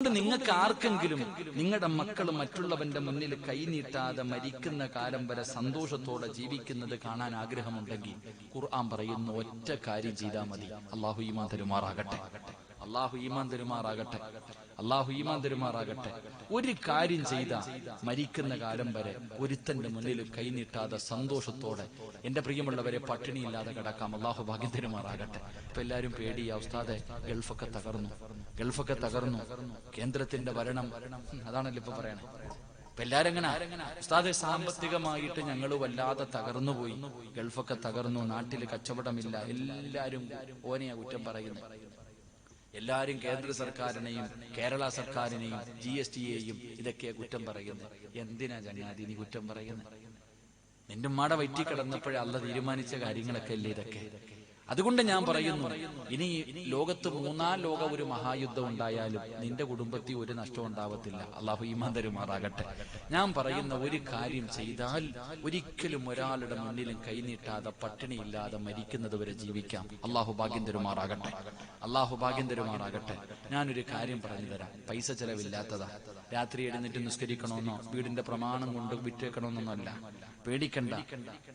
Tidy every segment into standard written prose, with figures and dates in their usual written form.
നിങ്ങൾക്ക് ആർക്കെങ്കിലും നിങ്ങളുടെ മക്കൾ മറ്റുള്ളവന്റെ മുന്നിൽ കൈനീട്ടാതെ മരിക്കുന്ന കാലം വരെ സന്തോഷത്തോടെ ജീവിക്കുന്നത് കാണാൻ ആഗ്രഹമുണ്ടെങ്കിൽ ഖുർആൻ പറയുന്ന ഒറ്റ കാര്യം ചെയ്താൽ മതി. അല്ലാഹു ഈമാൻ തരുമാറാകട്ടെ, അല്ലാഹു ഈമാൻ തരുമാറാകട്ടെ, അല്ലാഹു ഈമാൻ തരുമാറാകട്ടെ. ഒരു കാര്യം ചെയ്ത മരിക്കുന്ന കാലം വരെ ഒരുത്തന്റെ മുന്നിൽ കൈനീട്ടാതെ സന്തോഷത്തോടെ എന്റെ പ്രിയമുള്ളവരെ പട്ടിണിയില്ലാതെ കിടക്കാം. അല്ലാഹു ഭാഗ്യം തരുമാറാകട്ടെ. ഇപ്പൊ എല്ലാരും പേടിയാ ഉസ്താദെ, ഗൾഫൊക്കെ തകർന്നു, ഗൾഫൊക്കെ തകർന്നു, കേന്ദ്രത്തിന്റെ ഭരണം അതാണല്ലോ ഇപ്പൊ പറയണേ. ഇപ്പൊ എല്ലാരും എങ്ങനെ ഉസ്താദെ, സാമ്പത്തികമായിട്ട് ഞങ്ങൾ വല്ലാതെ തകർന്നുപോയി, ഗൾഫൊക്കെ തകർന്നു, നാട്ടിൽ കച്ചവടമില്ല, എല്ലാരും ഓനെയാ കുറ്റം പറയുന്നത്. എല്ലാരും കേന്ദ്ര സർക്കാരിനെയും കേരള സർക്കാരിനെയും GSTയെയും ഇതൊക്കെയാ കുറ്റം പറയുന്നത്. എന്തിനാ ചങ്ങാതി നീ കുറ്റം പറയുന്നത്? നിന്റെ ഉമ്മാടെ വയറ്റിൽ കിടന്നപ്പോഴേ അള്ള തീരുമാനിച്ച കാര്യങ്ങളൊക്കെ അല്ലേ ഇതൊക്കെ. അതുകൊണ്ട് ഞാൻ പറയുന്നു, ഇനി ലോകത്ത് മൂന്നാം ലോക ഒരു മഹായുദ്ധം ഉണ്ടായാലും നിന്റെ കുടുംബത്തിൽ ഒരു നഷ്ടം ഉണ്ടാവത്തില്ല. അല്ലാഹു ഈമാൻ തരുമാറാകട്ടെ. ഞാൻ പറയുന്ന ഒരു കാര്യം ചെയ്താൽ ഒരിക്കലും ഒരാളുടെ മുന്നിലും കൈനീട്ടാതെ പട്ടിണിയില്ലാതെ മരിക്കുന്നത് വരെ ജീവിക്കാം. അല്ലാഹു ഭാഗ്യം തരുമാറാകട്ടെ, അല്ലാഹു ഭാഗ്യം തരുമാറാകട്ടെ. ഞാനൊരു കാര്യം പറഞ്ഞു തരാം, പൈസ ചെലവില്ലാത്തതാ. രാത്രി എഴുന്നേറ്റ് നിസ്കരിക്കണമെന്നോ വീടിന്റെ പ്രമാണം കൊണ്ട് വിറ്റേക്കണമെന്നൊന്നല്ല, പേടിക്കണ്ട.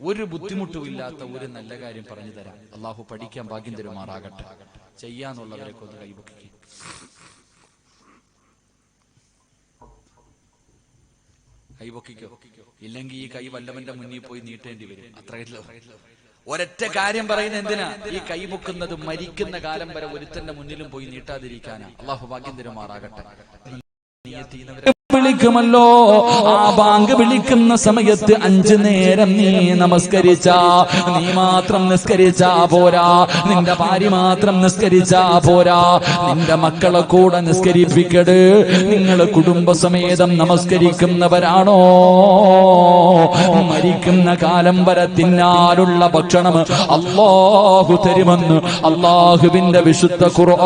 ഒരു ബുദ്ധിമുട്ടും ഇല്ലാത്ത ഒരു നല്ല കാര്യം പറഞ്ഞു തരാം. അല്ലാഹു പഠിക്കാൻ ഭാഗ്യം തരുമാറാകട്ടെ. ചെയ്യാന്നുള്ളവരൊക്കെ ഒന്ന് കൈപൊക്കിക്കും. കൈപൊക്കിക്കോ, ഇല്ലെങ്കിൽ ഈ കൈ വല്ലവന്റെ മുന്നിൽ പോയി നീട്ടേണ്ടി വരും. അത്രയല്ലോ. ഒരൊറ്റ കാര്യം പറയുന്നത് എന്തിനാ? ഈ കൈപൊക്കുന്നത് മരിക്കുന്ന കാലം വരെ ഒരുത്തന്റെ മുന്നിലും പോയി നീട്ടാതിരിക്കാനാ. അല്ലാഹു ഭാഗ്യം തരുമാറാകട്ടെ. വിളിക്കുമല്ലോ, ആ ബാങ്ക് വിളിക്കുന്ന സമയത്ത് 5 നേരം നീ നമസ്കരിച്ചാ, നീ മാത്രം നിസ്കരിച്ചാ പോരാ, നിന്റെ ഭാര്യ മാത്രം നിസ്കരിച്ചാ പോരാ, നിന്റെ മക്കളെ കൂടെ നിസ്കരിപ്പിക്കട്. നിങ്ങൾ കുടുംബസമേതം നമസ്കരിക്കുന്നവരാണോ? മരിക്കുന്ന കാലം വരെ തിന്നാനുള്ള ഭക്ഷണം അല്ലാഹു തരുമെന്ന് അല്ലാഹുവിന്റെ വിശുദ്ധ ഖുർആൻ,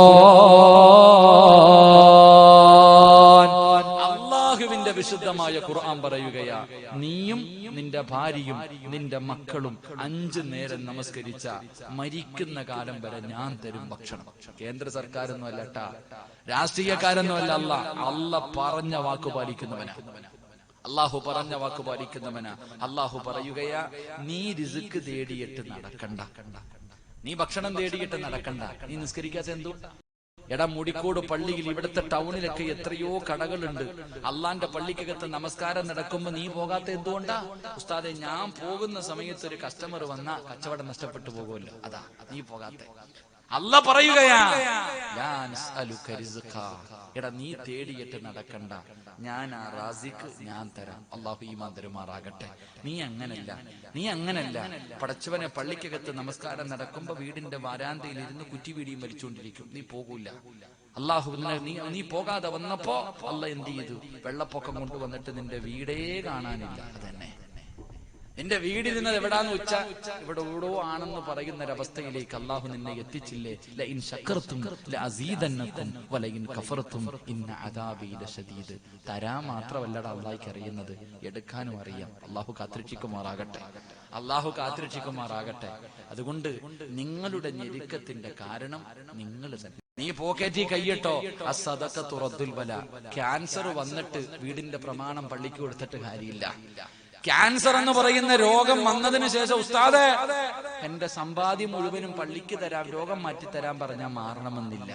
അല്ലാഹുവിന്റെ വിശുദ്ധമായ ഖുർആൻ പറയുകയാ, നീയും നിന്റെ ഭാര്യയും നിന്റെ മക്കളും 5 നേരം നമസ്കരിച്ച മരിക്കുന്ന കാലം വരെ ഞാൻ തരും ഭക്ഷണം. കേന്ദ്ര സർക്കാരൊന്നും അല്ലട്ടാ, രാഷ്ട്രീയക്കാരൊന്നും അല്ല. അല്ല പറഞ്ഞ വാക്ക് പാലിക്കുന്നവനാ, അല്ലാഹു പറഞ്ഞ വാക്ക് പാലിക്കുന്നവനാ. അല്ലാഹു പറയുകയാ, നീ റിസ്ക് തേടിയിട്ട് നടക്കണ്ട, നീ ഭക്ഷണം തേടിയിട്ട് നടക്കണ്ട. നീ നിസ്കരിക്കാത്ത എന്തുകൊണ്ടാ? എടാ, മുടിക്കോട് പള്ളിയിൽ ഇവിടുത്തെ ടൗണിലൊക്കെ എത്രയോ കടകളുണ്ട്. അള്ളാന്റെ പള്ളിക്കകത്ത് നമസ്കാരം നടക്കുമ്പോ നീ പോകാത്ത എന്തുകൊണ്ടാ? ഉസ്താദെ, ഞാൻ പോകുന്ന സമയത്ത് ഒരു കസ്റ്റമർ വന്നാ കച്ചവടം നഷ്ടപ്പെട്ടു പോകുമല്ലോ, അതാ നീ പോകാത്ത. അല്ല പറയുകയാ, എടാ നീ തേടിയിട്ട് നടക്കണ്ട, ഞാൻ ആ റാസിക്ക് ഞാൻ തരാം. അല്ലാഹു ഈമാൻ തരുമാറാകട്ടെ. നീ അങ്ങനല്ല. പടച്ചവനെ പള്ളിക്കകത്ത് നമസ്കാരം നടക്കുമ്പോ വീടിന്റെ വരാന്തയിൽ ഇരുന്ന് കുറ്റിവീടിയും വലിച്ചുകൊണ്ടിരിക്കും, നീ പോകൂല. അല്ലാഹു നീ പോകാതെ വന്നപ്പോ അല്ല എന്ത് ചെയ്തു? വെള്ളപ്പൊക്കം കൊണ്ടുവന്നിട്ട് നിന്റെ വീടേ കാണാനില്ല. അതന്നെ, നിന്റെ വീടിരുന്നത് എവിടാന്ന് വെച്ചാ ഇവിടെ എവിടോ ആണെന്ന് പറയുന്നൊരവസ്ഥയിലേക്ക് അല്ലാഹു നിന്നെ എത്തിച്ചില്ലേ? ലഇൻ ശകർതും ലഅസീദന്നകും വലഇൻ കഫർതും ഇന്ന അദാബി ലശദീദ്. തരാൻ മാത്രമല്ലടാ അല്ലാഹുക്ക് അറിയുന്നത്, എടുക്കാനും അറിയാം. അല്ലാഹു കാത്തിരക്ഷിക്കുമാറാകട്ടെ, അല്ലാഹു കാത്തിരക്ഷിക്കുമാറാകട്ടെ. അതുകൊണ്ട് നിങ്ങളുടെ ഞെരുക്കത്തിന്റെ കാരണം നിങ്ങൾ തന്നെ. നീ പോക്കറ്റി കയ്യിട്ടോ, അസ്സദഖത്തു റദ്ദുൽ ബലാ. ക്യാൻസർ വന്നിട്ട് വീടിന്റെ പ്രമാണം പള്ളിക്ക് കൊടുത്തിട്ട് കാര്യമില്ല. ക്യാൻസർ എന്ന് പറയുന്ന രോഗം വന്നതിന് ശേഷം ഉസ്താദെ എന്റെ സമ്പാദ്യം മുഴുവനും പള്ളിക്ക് തരാം, രോഗം മാറ്റിത്തരാൻ പറഞ്ഞാൽ മാറണമെന്നില്ല.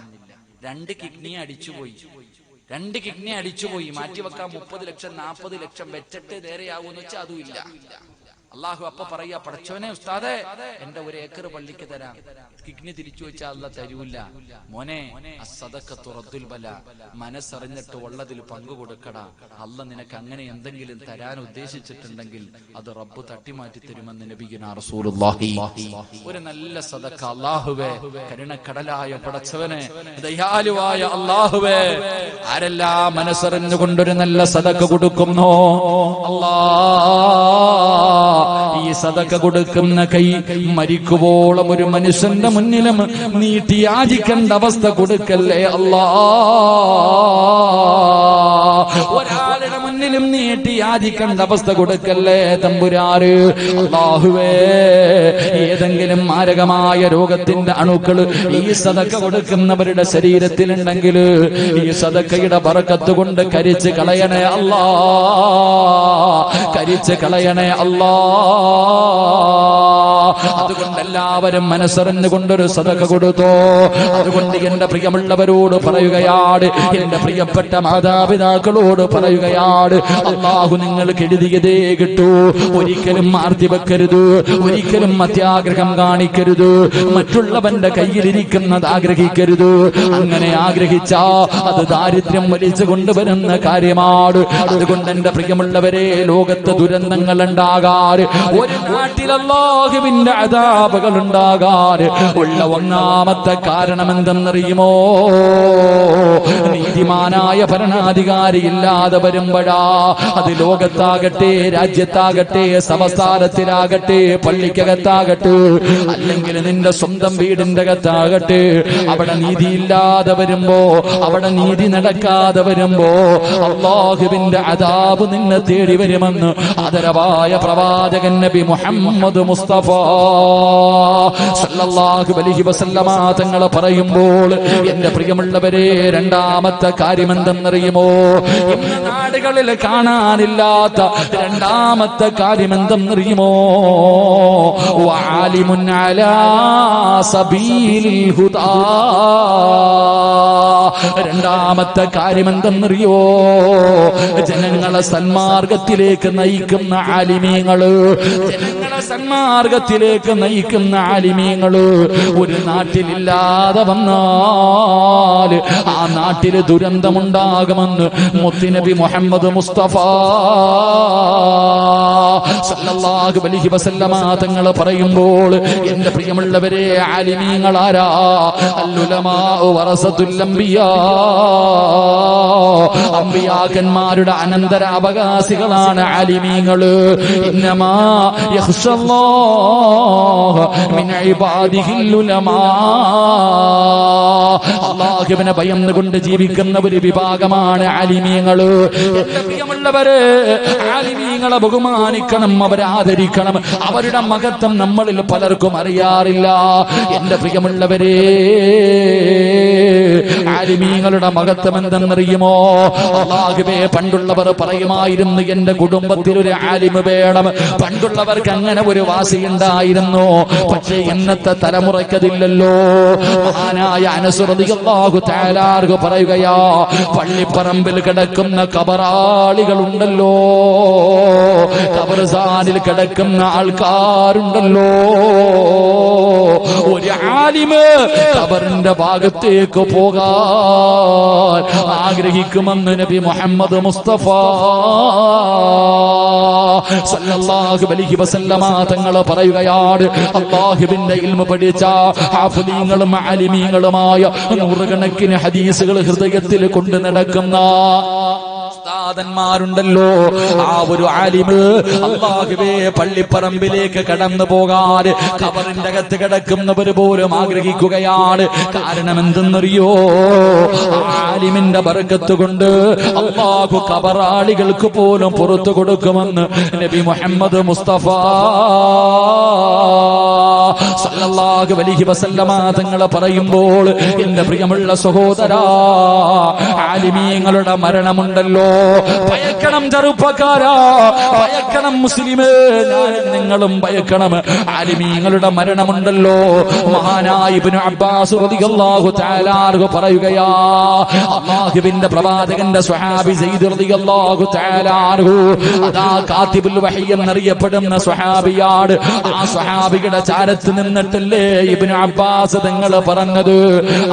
2 കിഡ്നി അടിച്ചുപോയി, മാറ്റിവെക്കാൻ 30 ലക്ഷം 40 ലക്ഷം വെച്ചിട്ട് നേരെയാകുമെന്ന് വെച്ചാൽ അതുമില്ല. അല്ലാഹു അപ്പൊ പറയാ, പടച്ചോനെ ഉസ്താദെ എന്റെ 1 ഏക്കർ പള്ളിക്ക് തരാം. കിഡ്നി തിരിച്ചു വെച്ചാൽ അല്ല തരൂല്ല. മോനെ, അസ്സദഖത്തു റദ്ദുൽ ബലാ, മനസ്സറിഞ്ഞിട്ട് ഉള്ളതിൽ പങ്കു കൊടുക്കടാ. അല്ല നിനക്ക് അങ്ങനെ എന്തെങ്കിലും തരാൻ ഉദ്ദേശിച്ചിട്ടുണ്ടെങ്കിൽ അത് റബ്ബ് തട്ടിമാറ്റി തരുമെന്ന് നബിയുനാ റസൂലുള്ളാഹി. ഒരു നല്ല സദഖ അല്ലാഹുവേ, കരുണക്കടലായ പടച്ചവനെ, ദയാലുവായ അല്ലാഹുവേ, ആരെല്ലാം മനസ്സറിഞ്ഞുകൊണ്ടൊരു നല്ല സദഖ കൊടുക്കുന്നോ അല്ലാഹ്, ഈ സദഖ കൊടുക്കുന്ന കൈ മരിക്കുവോളം ഒരു മനുഷ്യന്റെ മുന്നിലും നീട്ടി യാചിക്കേണ്ട അവസ്ഥ കൊടുക്കല്ലേ അല്ലാഹ്. ഒരാളുടെ മുന്നിൽ ഒരിക്കലും നീട്ടി യാചിക്കേണ്ട അവസ്ഥ കൊടുക്കല്ലേ തമ്പുരാര്. അല്ലാഹുവേ, ഏതെങ്കിലും മാരകമായ രോഗത്തിന്റെ അണുക്കൾ ഈ സദക്ക കൊടുക്കുന്നവരുടെ ശരീരത്തിലുണ്ടെങ്കിൽ ഈ സദക്കയുടെ ബറക്കത്ത് കൊണ്ട് കരിച്ച് കളയണേ അല്ലാ, കരിച്ച് കളയണേ അല്ലാ. അതുകൊണ്ട് എല്ലാവരും മനസ്സറിഞ്ഞുകൊണ്ടൊരു സദക്ക കൊടുത്തോ. അതുകൊണ്ട് എന്റെ പ്രിയമുള്ളവരോട് പറയുകയാണ്, എന്റെ പ്രിയപ്പെട്ട മാതാപിതാക്കളോട് പറയുകയാണ്, അല്ലാഹു നിങ്ങൾക്ക് എഴുതിയതേ കിട്ടൂ. ഒരിക്കലും ആർത്തി വെക്കരുത്, ഒരിക്കലും അത്യാഗ്രഹം കാണിക്കരുത്, മറ്റുള്ളവന്റെ കയ്യിലിരിക്കുന്നത് ആഗ്രഹിക്കരുത്. അങ്ങനെ ആഗ്രഹിച്ചാ അത് ദാരിദ്ര്യം വലിച്ചു കൊണ്ടുവരുന്ന കാര്യമാണ്. അതുകൊണ്ട് എന്റെ പ്രിയമുള്ളവരെ, ലോകത്ത് ദുരന്തങ്ങൾ ഉണ്ടാകാറ്, ഒരു നാട്ടിൽ അല്ലാഹുവിന്റെ അദാബുകൾ ഉണ്ടാകാറ് ഉള്ള ഒന്നാമത്തെ കാരണം എന്തെന്നറിയുമോ? നീതിമാനായ ഭരണാധികാരി ഇല്ലാതെ വരുമ്പോഴാ. അത് ലോകത്താകട്ടെ, രാജ്യത്താകട്ടെ, സംസ്ഥാനത്തിലാകട്ടെ, പള്ളിക്കകത്താകട്ടെ, അല്ലെങ്കിൽ നിന്റെ സ്വന്തം വീടിന്റെ അകത്താകട്ടെ, അവിടെ നീതിയില്ലാതെ വരുമ്പോ, അവിടെ നീതി നടക്കാതെ വരുമ്പോ അല്ലാഹുവിന്റെ അദാബ് നിന്നെ തേടി വരുമെന്ന് ആദരവായ പ്രവാചകൻ നബി മുഹമ്മദ് മുസ്തഫ സല്ലല്ലാഹു അലൈഹി വസല്ലമ തങ്ങൾ പറയുമ്പോൾ, എന്റെ പ്രിയമുള്ളവരെ, രണ്ടാമത്തെ കാര്യം എന്തെന്നറിയുമോ? ഇന്ന് നാടുകളിൽ കാണാനില്ലാത്ത രണ്ടാമത്തെ കാര്യം എന്തെന്നറിയുമോ? വആലിമുൻ അലാ സബീലിൽ ഹുദാ. രണ്ടാമത്തെ കാര്യം എന്തെന്നറിയോ? ജനങ്ങളെ സന്മാർഗത്തിലേക്ക് നയിക്കുന്ന ആലിമീങ്ങള്, ജനങ്ങളെ സന്മാർഗത്തിലേക്ക് നയിക്കുന്ന ആലിമീങ്ങള് ഒരു നാട്ടിലില്ലാതെ വന്നാൽ ആ നാട്ടില് ദുരന്തമുണ്ടാകുമെന്ന് മുത്തുനബി മുഹമ്മദ് മുസ്തഫ സല്ലല്ലാഹു അലൈഹി വസല്ലമ തങ്ങൾ പറയുമ്പോൾ, എന്റെ പ്രിയമുള്ളവരെ, ആലിമീങ്ങൾ ആരാ? അൽഉലമാ വറസത്തുൽ അംബിയാ. അംബിയാക്കന്മാരുടെ അനന്തര അവകാശികളാണ് ആലിമീങ്ങള്. ഇന്നമാ യഖ്ശല്ലാഹ മിൻ ഇബാദിഹിൽ ഉലമാ. അല്ലാഹുവിനെ ഭയന്നുകൊണ്ട് ജീവിക്കുന്ന ഒരു വിഭാഗമാണ് ആലിമീങ്ങള്. എന്റെ പ്രിയമുള്ളവരെ, ആലിമീങ്ങളെ ബഹുമാനിക്കണം, അവരെ ആദരിക്കണം. അവരുടെ മഹത്വം നമ്മളിൽ പലർക്കും അറിയാറില്ല. എന്റെ പ്രിയമുള്ളവരെ, ആലിമീങ്ങളുടെ മഹത്വം എന്തെന്നറിയുമോ? അല്ലാഹുവേ, പണ്ടുള്ളവർ പറയുമായിരുന്നു, എന്റെ കുടുംബത്തിൽ ഒരു ആലിമ് വേണം. പണ്ടുള്ളവർക്ക് അങ്ങനെ ഒരു വാശിയുണ്ടായിരുന്നു. പക്ഷേ ഇന്നത്തെ തലമുറയ്ക്കതില്ലല്ലോ. മഹാനായ അനസ് റളിയല്ലാഹു തആല അൻഹു പറയുകയാ, പള്ളിപ്പറമ്പിൽ കിടക്കുന്ന കബറാളികളുണ്ടല്ലോ, ഖബർസ്ഥാനിൽ കിടക്കുന്ന ആൾക്കാരുണ്ടല്ലോ, ഒരു ആലിമ് ഖബറിന്റെ ഭാഗത്തേക്ക് പോകാൻ ആഗ്രഹിക്കുമെന്ന് നബി മുഹമ്മദ് മുസ്തഫ സല്ലല്ലാഹു അലൈഹി വസല്ലമ തങ്ങൾ പറയുകയാണ്, അല്ലാഹുവിന്റെ ഇൽമു പഠിച്ച ഹാഫിളീങ്ങളും ആലിമീങ്ങളുമായ നൂറുകണക്കിന് ഹദീസുകൾ ഹൃദയത്തിൽ കൊണ്ട് നടക്കുന്ന ഉസ്താദന്മാരുണ്ടല്ലോ, ആ ഒരു ആലിമ് അല്ലാഹുവേ പള്ളിപ്പറമ്പിലേക്ക് കടന്നു പോകാൻ ഖബറിന്റെ അകത്ത് കിടക്കുന്നവർ പോലും ആഗ്രഹിക്കുകയാണ്. കാരണം എന്തെന്നറിയോ? ആലിമിന്റെ ബർക്കത്ത് കൊണ്ട് അല്ലാഹു ഖബറാളികൾക്ക് പോലും പുറത്തു കൊടുക്കുമെന്ന് നബി മുഹമ്മദ് മുസ്തഫ സല്ലല്ലാഹു അലൈഹി വസല്ലമ തങ്ങൾ പറയുമ്പോൾ, എന്റെ പ്രിയമുള്ള സഹോദരാ, ആലിമീങ്ങളുടെ മരണമുണ്ടല്ലോ, ഭയക്കണം ചെറുപ്പക്കാരാ, ഭയക്കണം മുസ്ലിമേ, ഞാനും നിങ്ങളും ഭയക്കണം. ആലിമീങ്ങളുടെ മരണമുണ്ടല്ലോ. മഹാനായ ഇബ്നു അബ്ബാസ് റളിയല്ലാഹു തആല അൻഹു പറയുകയാ, അല്ലാഹുവിന്റെ പ്രവാചകന്റെ സ്വഹാബി സയ്യിദ് റളിയല്ലാഹു തആല അൻഹു അതാ കാതിബുൽ വഹി എന്നറിയപ്പെടുന്ന സ്വഹാബിയാണ്. ആ സ്വഹാബിയുടെ ചാരത്ത് നിന്നിട്ടല്ലേ ഇബ്നു അബ്ബാസ് തങ്ങൾ പറഞ്ഞത്,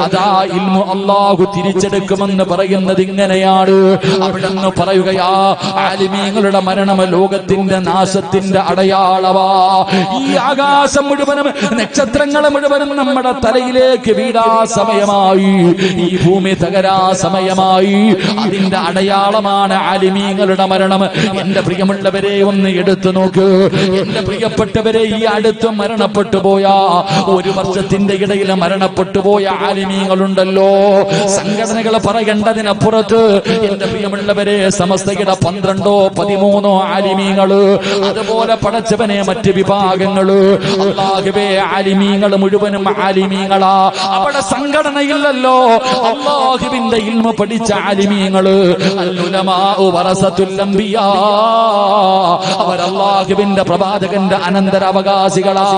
അതാ ഇൽമു അല്ലാഹു തിരിച്ചെടുക്കുമെന്ന് പറയുന്നത് ഇങ്ങനെയാണ്. അവിടെന്ന് പറയുകയാ, ആലിമീങ്ങളുടെ മരണം ലോകത്തിന്റെ നാശത്തിന്റെ അടയാളവാ. ഈ ആകാശം മുഴുവനും നക്ഷത്രങ്ങൾ മുഴുവനും നമ്മുടെ തലയിലേക്ക് വീടാ സമയമായി, ഈ ഭൂമി തകരാ സമയമായി. അതിന്റെ അടയാളമാണ് ആലിമീങ്ങളുടെ മരണം. എന്റെ പ്രിയമുള്ളവരെ, ഒന്ന് എടുത്തു നോക്ക്. എന്റെ പ്രിയപ്പെട്ടവരെ, ഈ അടുത്ത് മരണപ്പെട്ടു പോയ, ഒരു വർഷത്തിന്റെ ഇടയിൽ മരണപ്പെട്ടു പോയ ആലിമീങ്ങളുണ്ടല്ലോ. സംഘടനകൾ പറയേണ്ടതിനപ്പുറത്ത് എന്റെ പ്രിയമുള്ളവരെ, പ്രിയമുള്ളവരെ, സമസ്തയുടെ 12 13 ആലിമീങ്ങള്, അതുപോലെ പടച്ചവനെ മറ്റ് വിഭാഗങ്ങള്, അല്ലാഹുവേ ആലിമീങ്ങൾ മുഴുവനും ആലിമീങ്ങളാ. അവിടെ സംഘടനയില്ലല്ലോ. അല്ലാഹുവിന്റെ ഇൽമ പഠിച്ച ആലിമീങ്ങള്, അൽഉലമാഉ വറസത്തുൽ അംബിയാ, അവർ അല്ലാഹുവിന്റെ പ്രവാചകന്റെ അനന്തരാവകാശികളാ.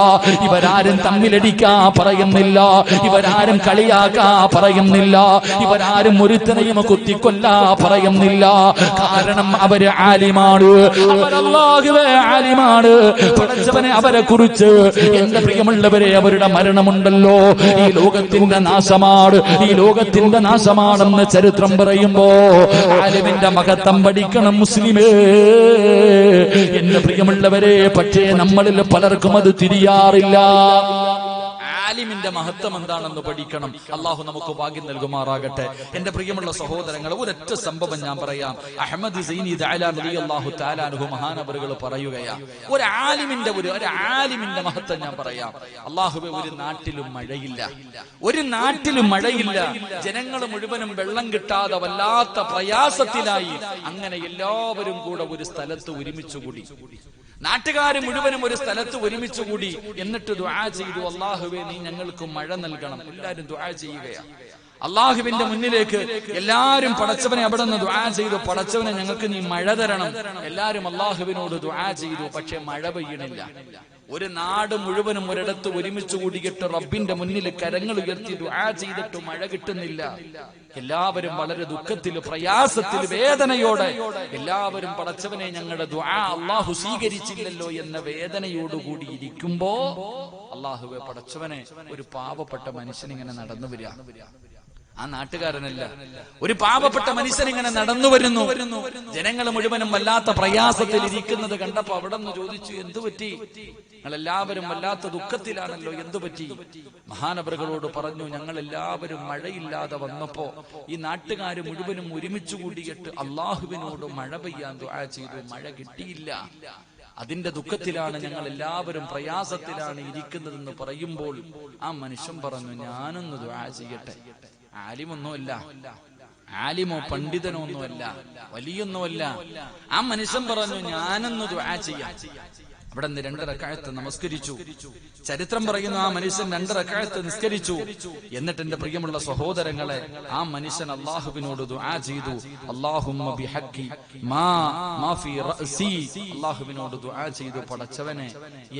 ഇവരാരും തമ്മിലടിക്കാ പറയുന്നില്ല, ഇവരാരും കളിയാക്കാ പറയുന്നില്ല, ഇവരാരും ഒരുത്തനെയും കുത്തിക്കൊല്ലാ പറയുന്നില്ല. കാരണം അവര് ആലിമാണ്, അവരല്ലാഹുവേ ആലിമാണ്. പടച്ചവനെ അവരെ കുറിച്ച് എന്റെ പ്രിയമുള്ളവരെ, അവരുടെ മരണമുണ്ടല്ലോ ഈ ലോകത്തിന്റെ നാശമാണ്, ഈ ലോകത്തിന്റെ നാശമാണെന്ന് ചരിത്രം പറയുമ്പോ ആലിമിന്റെ മഹത്വം പഠിക്കണം മുസ്ലിമേ, എന്റെ പ്രിയമുള്ളവരെ. പക്ഷേ നമ്മളിൽ പലർക്കും അത് തിരിയാറില്ല. ആലിമിന്റെ മഹത്വം എന്താണെന്ന് പഠിക്കണം. അള്ളാഹു നമുക്ക് ഭാഗ്യം നൽകുമാറാകട്ടെ. എന്റെ പ്രിയമുള്ള സഹോദരങ്ങൾ, ഒരൊറ്റ സംഭവം ഞാൻ പറയാം. അഹ്മദ് സൈനി ദഅലാൻ റളിയല്ലാഹു തആല അൻഹു മഹാനവറുകൾ പറയുകയാ, ഒരു ആലിമിന്റെ മഹത്വം ഞാൻ പറയാം. അല്ലാഹുവേ, ഒരു നാട്ടിലും മഴയില്ല, ഒരു നാട്ടിലും മഴയില്ല. ജനങ്ങൾ മുഴുവനും വെള്ളം കിട്ടാതെ വല്ലാത്ത പ്രയാസത്തിലായി. അങ്ങനെ എല്ലാവരും കൂടെ ഒരു സ്ഥലത്ത് ഒരുമിച്ചുകൂടി, നാട്ടുകാർ മുഴുവനും ഒരു സ്ഥലത്ത് ഒരുമിച്ചുകൂടി. എന്നിട്ട് ദുആ ചെയ്തു, അല്ലാഹുവേ നീ ഞങ്ങൾക്ക് മഴ നൽകണം. എല്ലാവരും ദുആ ചെയ്യുകയാണ് അല്ലാഹുവിന്റെ മുന്നിലേക്ക്. എല്ലാവരും പടച്ചവനെ അവിടെ നിന്ന് ദുആ ചെയ്തു, പടച്ചവനെ ഞങ്ങൾക്ക് നീ മഴ തരണം. എല്ലാവരും അല്ലാഹുവിനോട് ദുആ ചെയ്തു. പക്ഷെ മഴ പെയ്യണില്ല. ഒരു നാട് മുഴുവനും ഒരിടത്ത് ഒരുമിച്ച് കൂടിയിട്ട് റബ്ബിന്റെ മുന്നിൽ കരങ്ങൾ ഉയർത്തി ദുആ ചെയ്തിട്ട് മഴ കിട്ടുന്നില്ല. എല്ലാവരും വളരെ ദുഃഖത്തിൽ, പ്രയാസത്തിൽ, വേദനയോടെ എല്ലാവരും പടച്ചവനെ ഞങ്ങളുടെ ദുആ അല്ലാഹു സ്വീകരിച്ചില്ലല്ലോ എന്ന വേദനയോടുകൂടി ഇരിക്കുമ്പോ അല്ലാഹുവേ പടച്ചവനെ, ഒരു പാവപ്പെട്ട മനുഷ്യൻ ഇങ്ങനെ നടന്നു വരിക. ആ നാട്ടുകാരനല്ല, ഒരു പാവപ്പെട്ട മനുഷ്യൻ ഇങ്ങനെ നടന്നു വരുന്നു. ജനങ്ങൾ മുഴുവനും വല്ലാത്ത പ്രയാസത്തിൽ ഇരിക്കുന്നത് കണ്ടപ്പോ അവിടെ നിന്ന് ചോദിച്ചു, എന്തു പറ്റി? ഞങ്ങളെല്ലാവരും വല്ലാത്ത ദുഃഖത്തിലാണല്ലോ, എന്തു പറ്റി? മഹാനവറുകളോട് പറഞ്ഞു, ഞങ്ങൾ എല്ലാവരും മഴയില്ലാതെ വന്നപ്പോ ഈ നാട്ടുകാർ മുഴുവനും ഒരുമിച്ച് കൂടിയിട്ട് അല്ലാഹുവിനോട് മഴ പെയ്യാൻ ദുആ ചെയ്തു, മഴ കിട്ടിയില്ല. അതിന്റെ ദുഃഖത്തിലാണ് ഞങ്ങൾ എല്ലാവരും, പ്രയാസത്തിലാണ് ഇരിക്കുന്നതെന്ന് പറയുമ്പോൾ ആ മനുഷ്യൻ പറഞ്ഞു, ഞാനൊന്ന് ദുആ ചെയ്യട്ടെ. ആലിമൊന്നുമല്ല, ആലിമോ പണ്ഡിതനോ ഒന്നുമല്ല, വലിയൊന്നുമല്ല. ആ മനുഷ്യൻ പറഞ്ഞു, ഞാനൊന്ന് ദുആ ചെയ്യാം. അവിടെ നിന്ന് 2 റക്അത്ത് നമസ്കരിച്ചു. ചരിത്രം പറയുന്നു, ആ മനുഷ്യൻ 2 റക്അത്ത് നിസ്കരിച്ചു. എന്നിട്ട് എന്റെ പ്രിയമുള്ള സഹോദരങ്ങളെ, ആ മനുഷ്യൻ അല്ലാഹുവിനോട് ദുആ ചെയ്തു, അല്ലാഹുമ്മ ബിഹഖി മാ ഫീ റഅസി. അല്ലാഹുവിനോട് ദുആ ചെയ്തു, പടച്ചവനെ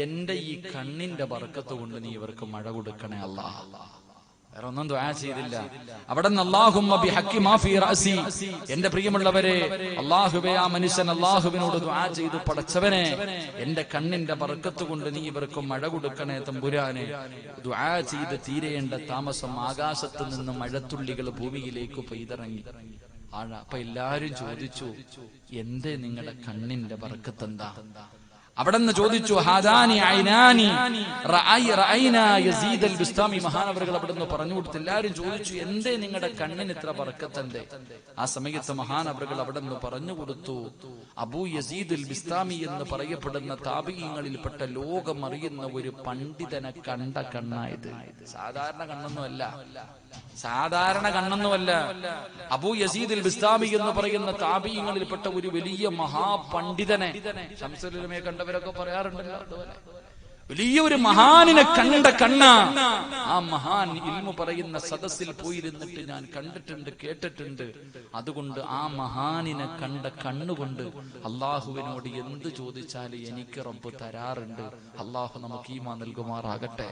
എന്റെ ഈ കണ്ണിന്റെ ബർക്കത്ത് കൊണ്ട് നീ ഇവർക്ക് മഴ കൊടുക്കണേ അല്ലാഹ്. വേറെ ഒന്നും ദുആ ചെയ്തില്ല. അവിടെ നിന്ന് അല്ലാഹുമ്മ ബിഹഖി മാ ഫീ റഅസി. എന്റെ പ്രിയമുള്ളവരെ, അല്ലാഹുവേ, ആ മനുഷ്യൻ അല്ലാഹുവിനോട് ദുആ ചെയ്തു, പടച്ചവനെ എന്റെ കണ്ണിന്റെ ബർക്കത്ത് കൊണ്ട് നീ ഇവർക്ക് മഴ കൊടുക്കണേ തമ്പുരാനെ. ദുആ ചെയ്ത് തീരേണ്ട താമസം ആകാശത്ത് നിന്ന് മഴത്തുള്ളികൾ ഭൂമിയിലേക്ക് പെയ്തിറങ്ങി. അപ്പൊ എല്ലാരും ചോദിച്ചു, എന്തേ നിങ്ങളുടെ കണ്ണിന്റെ ബർക്കത്ത് എന്താ? അവിടെ നിന്ന് ചോദിച്ചു, ഹാദാനി ഐനാനി റഅയ്നാ യസീദ് അൽ ബിസ്താമി. മഹാനവറുകൾ അവിടെ നിന്ന് പറഞ്ഞു കൊടുത്തു. എല്ലാവരും ചോദിച്ചു, എന്തേ നിങ്ങളുടെ കണ്ണിന് ഇത്ര ബർക്കത്ത് എന്തേ? ആ സമയത്ത് മഹാനവറുകൾ അവിടെ നിന്ന് പറഞ്ഞു കൊടുത്തു, അബൂ യസീദ് അൽ ബിസ്താമി എന്ന് പറയപ്പെടുന്ന താബിഈങ്ങളിൽപ്പെട്ട ലോകം അറിയുന്ന ഒരു പണ്ഡിതനെ കണ്ട കണ്ണായത്. സാധാരണ കണ്ണൊന്നുമല്ല, സാധാരണ കണ്ണൊന്നുമല്ല. അബൂ യസീദ് അൽ ബിസ്താമി എന്ന് പറയുന്ന താബിഈങ്ങളിൽപ്പെട്ട ഒരു വലിയ മഹാപണ്ഡിതനെ, ശംസുൽ ഉലമയെ കണ്ടവരൊക്കെ പറയാറുണ്ടല്ലോ, അതുപോലെ വലിയൊരു മഹാനിനെ കണ്ട കണ്ണ. ആ മഹാൻ ഇൽമു പറയുന്ന സദസ്സിൽ പോയിരുന്നിട്ട് ഞാൻ കണ്ടിട്ടുണ്ട്, കേട്ടിട്ടുണ്ട്. അതുകൊണ്ട് ആ മഹാനിനെ കണ്ട കണ്ണുകൊണ്ട് അള്ളാഹുവിനോട് എന്ത് ചോദിച്ചാലും എനിക്ക് റബ്ബ് തരാറുണ്ട്. അള്ളാഹു നമുക്ക് ഈമാൻ നൽകുമാറാകട്ടെ.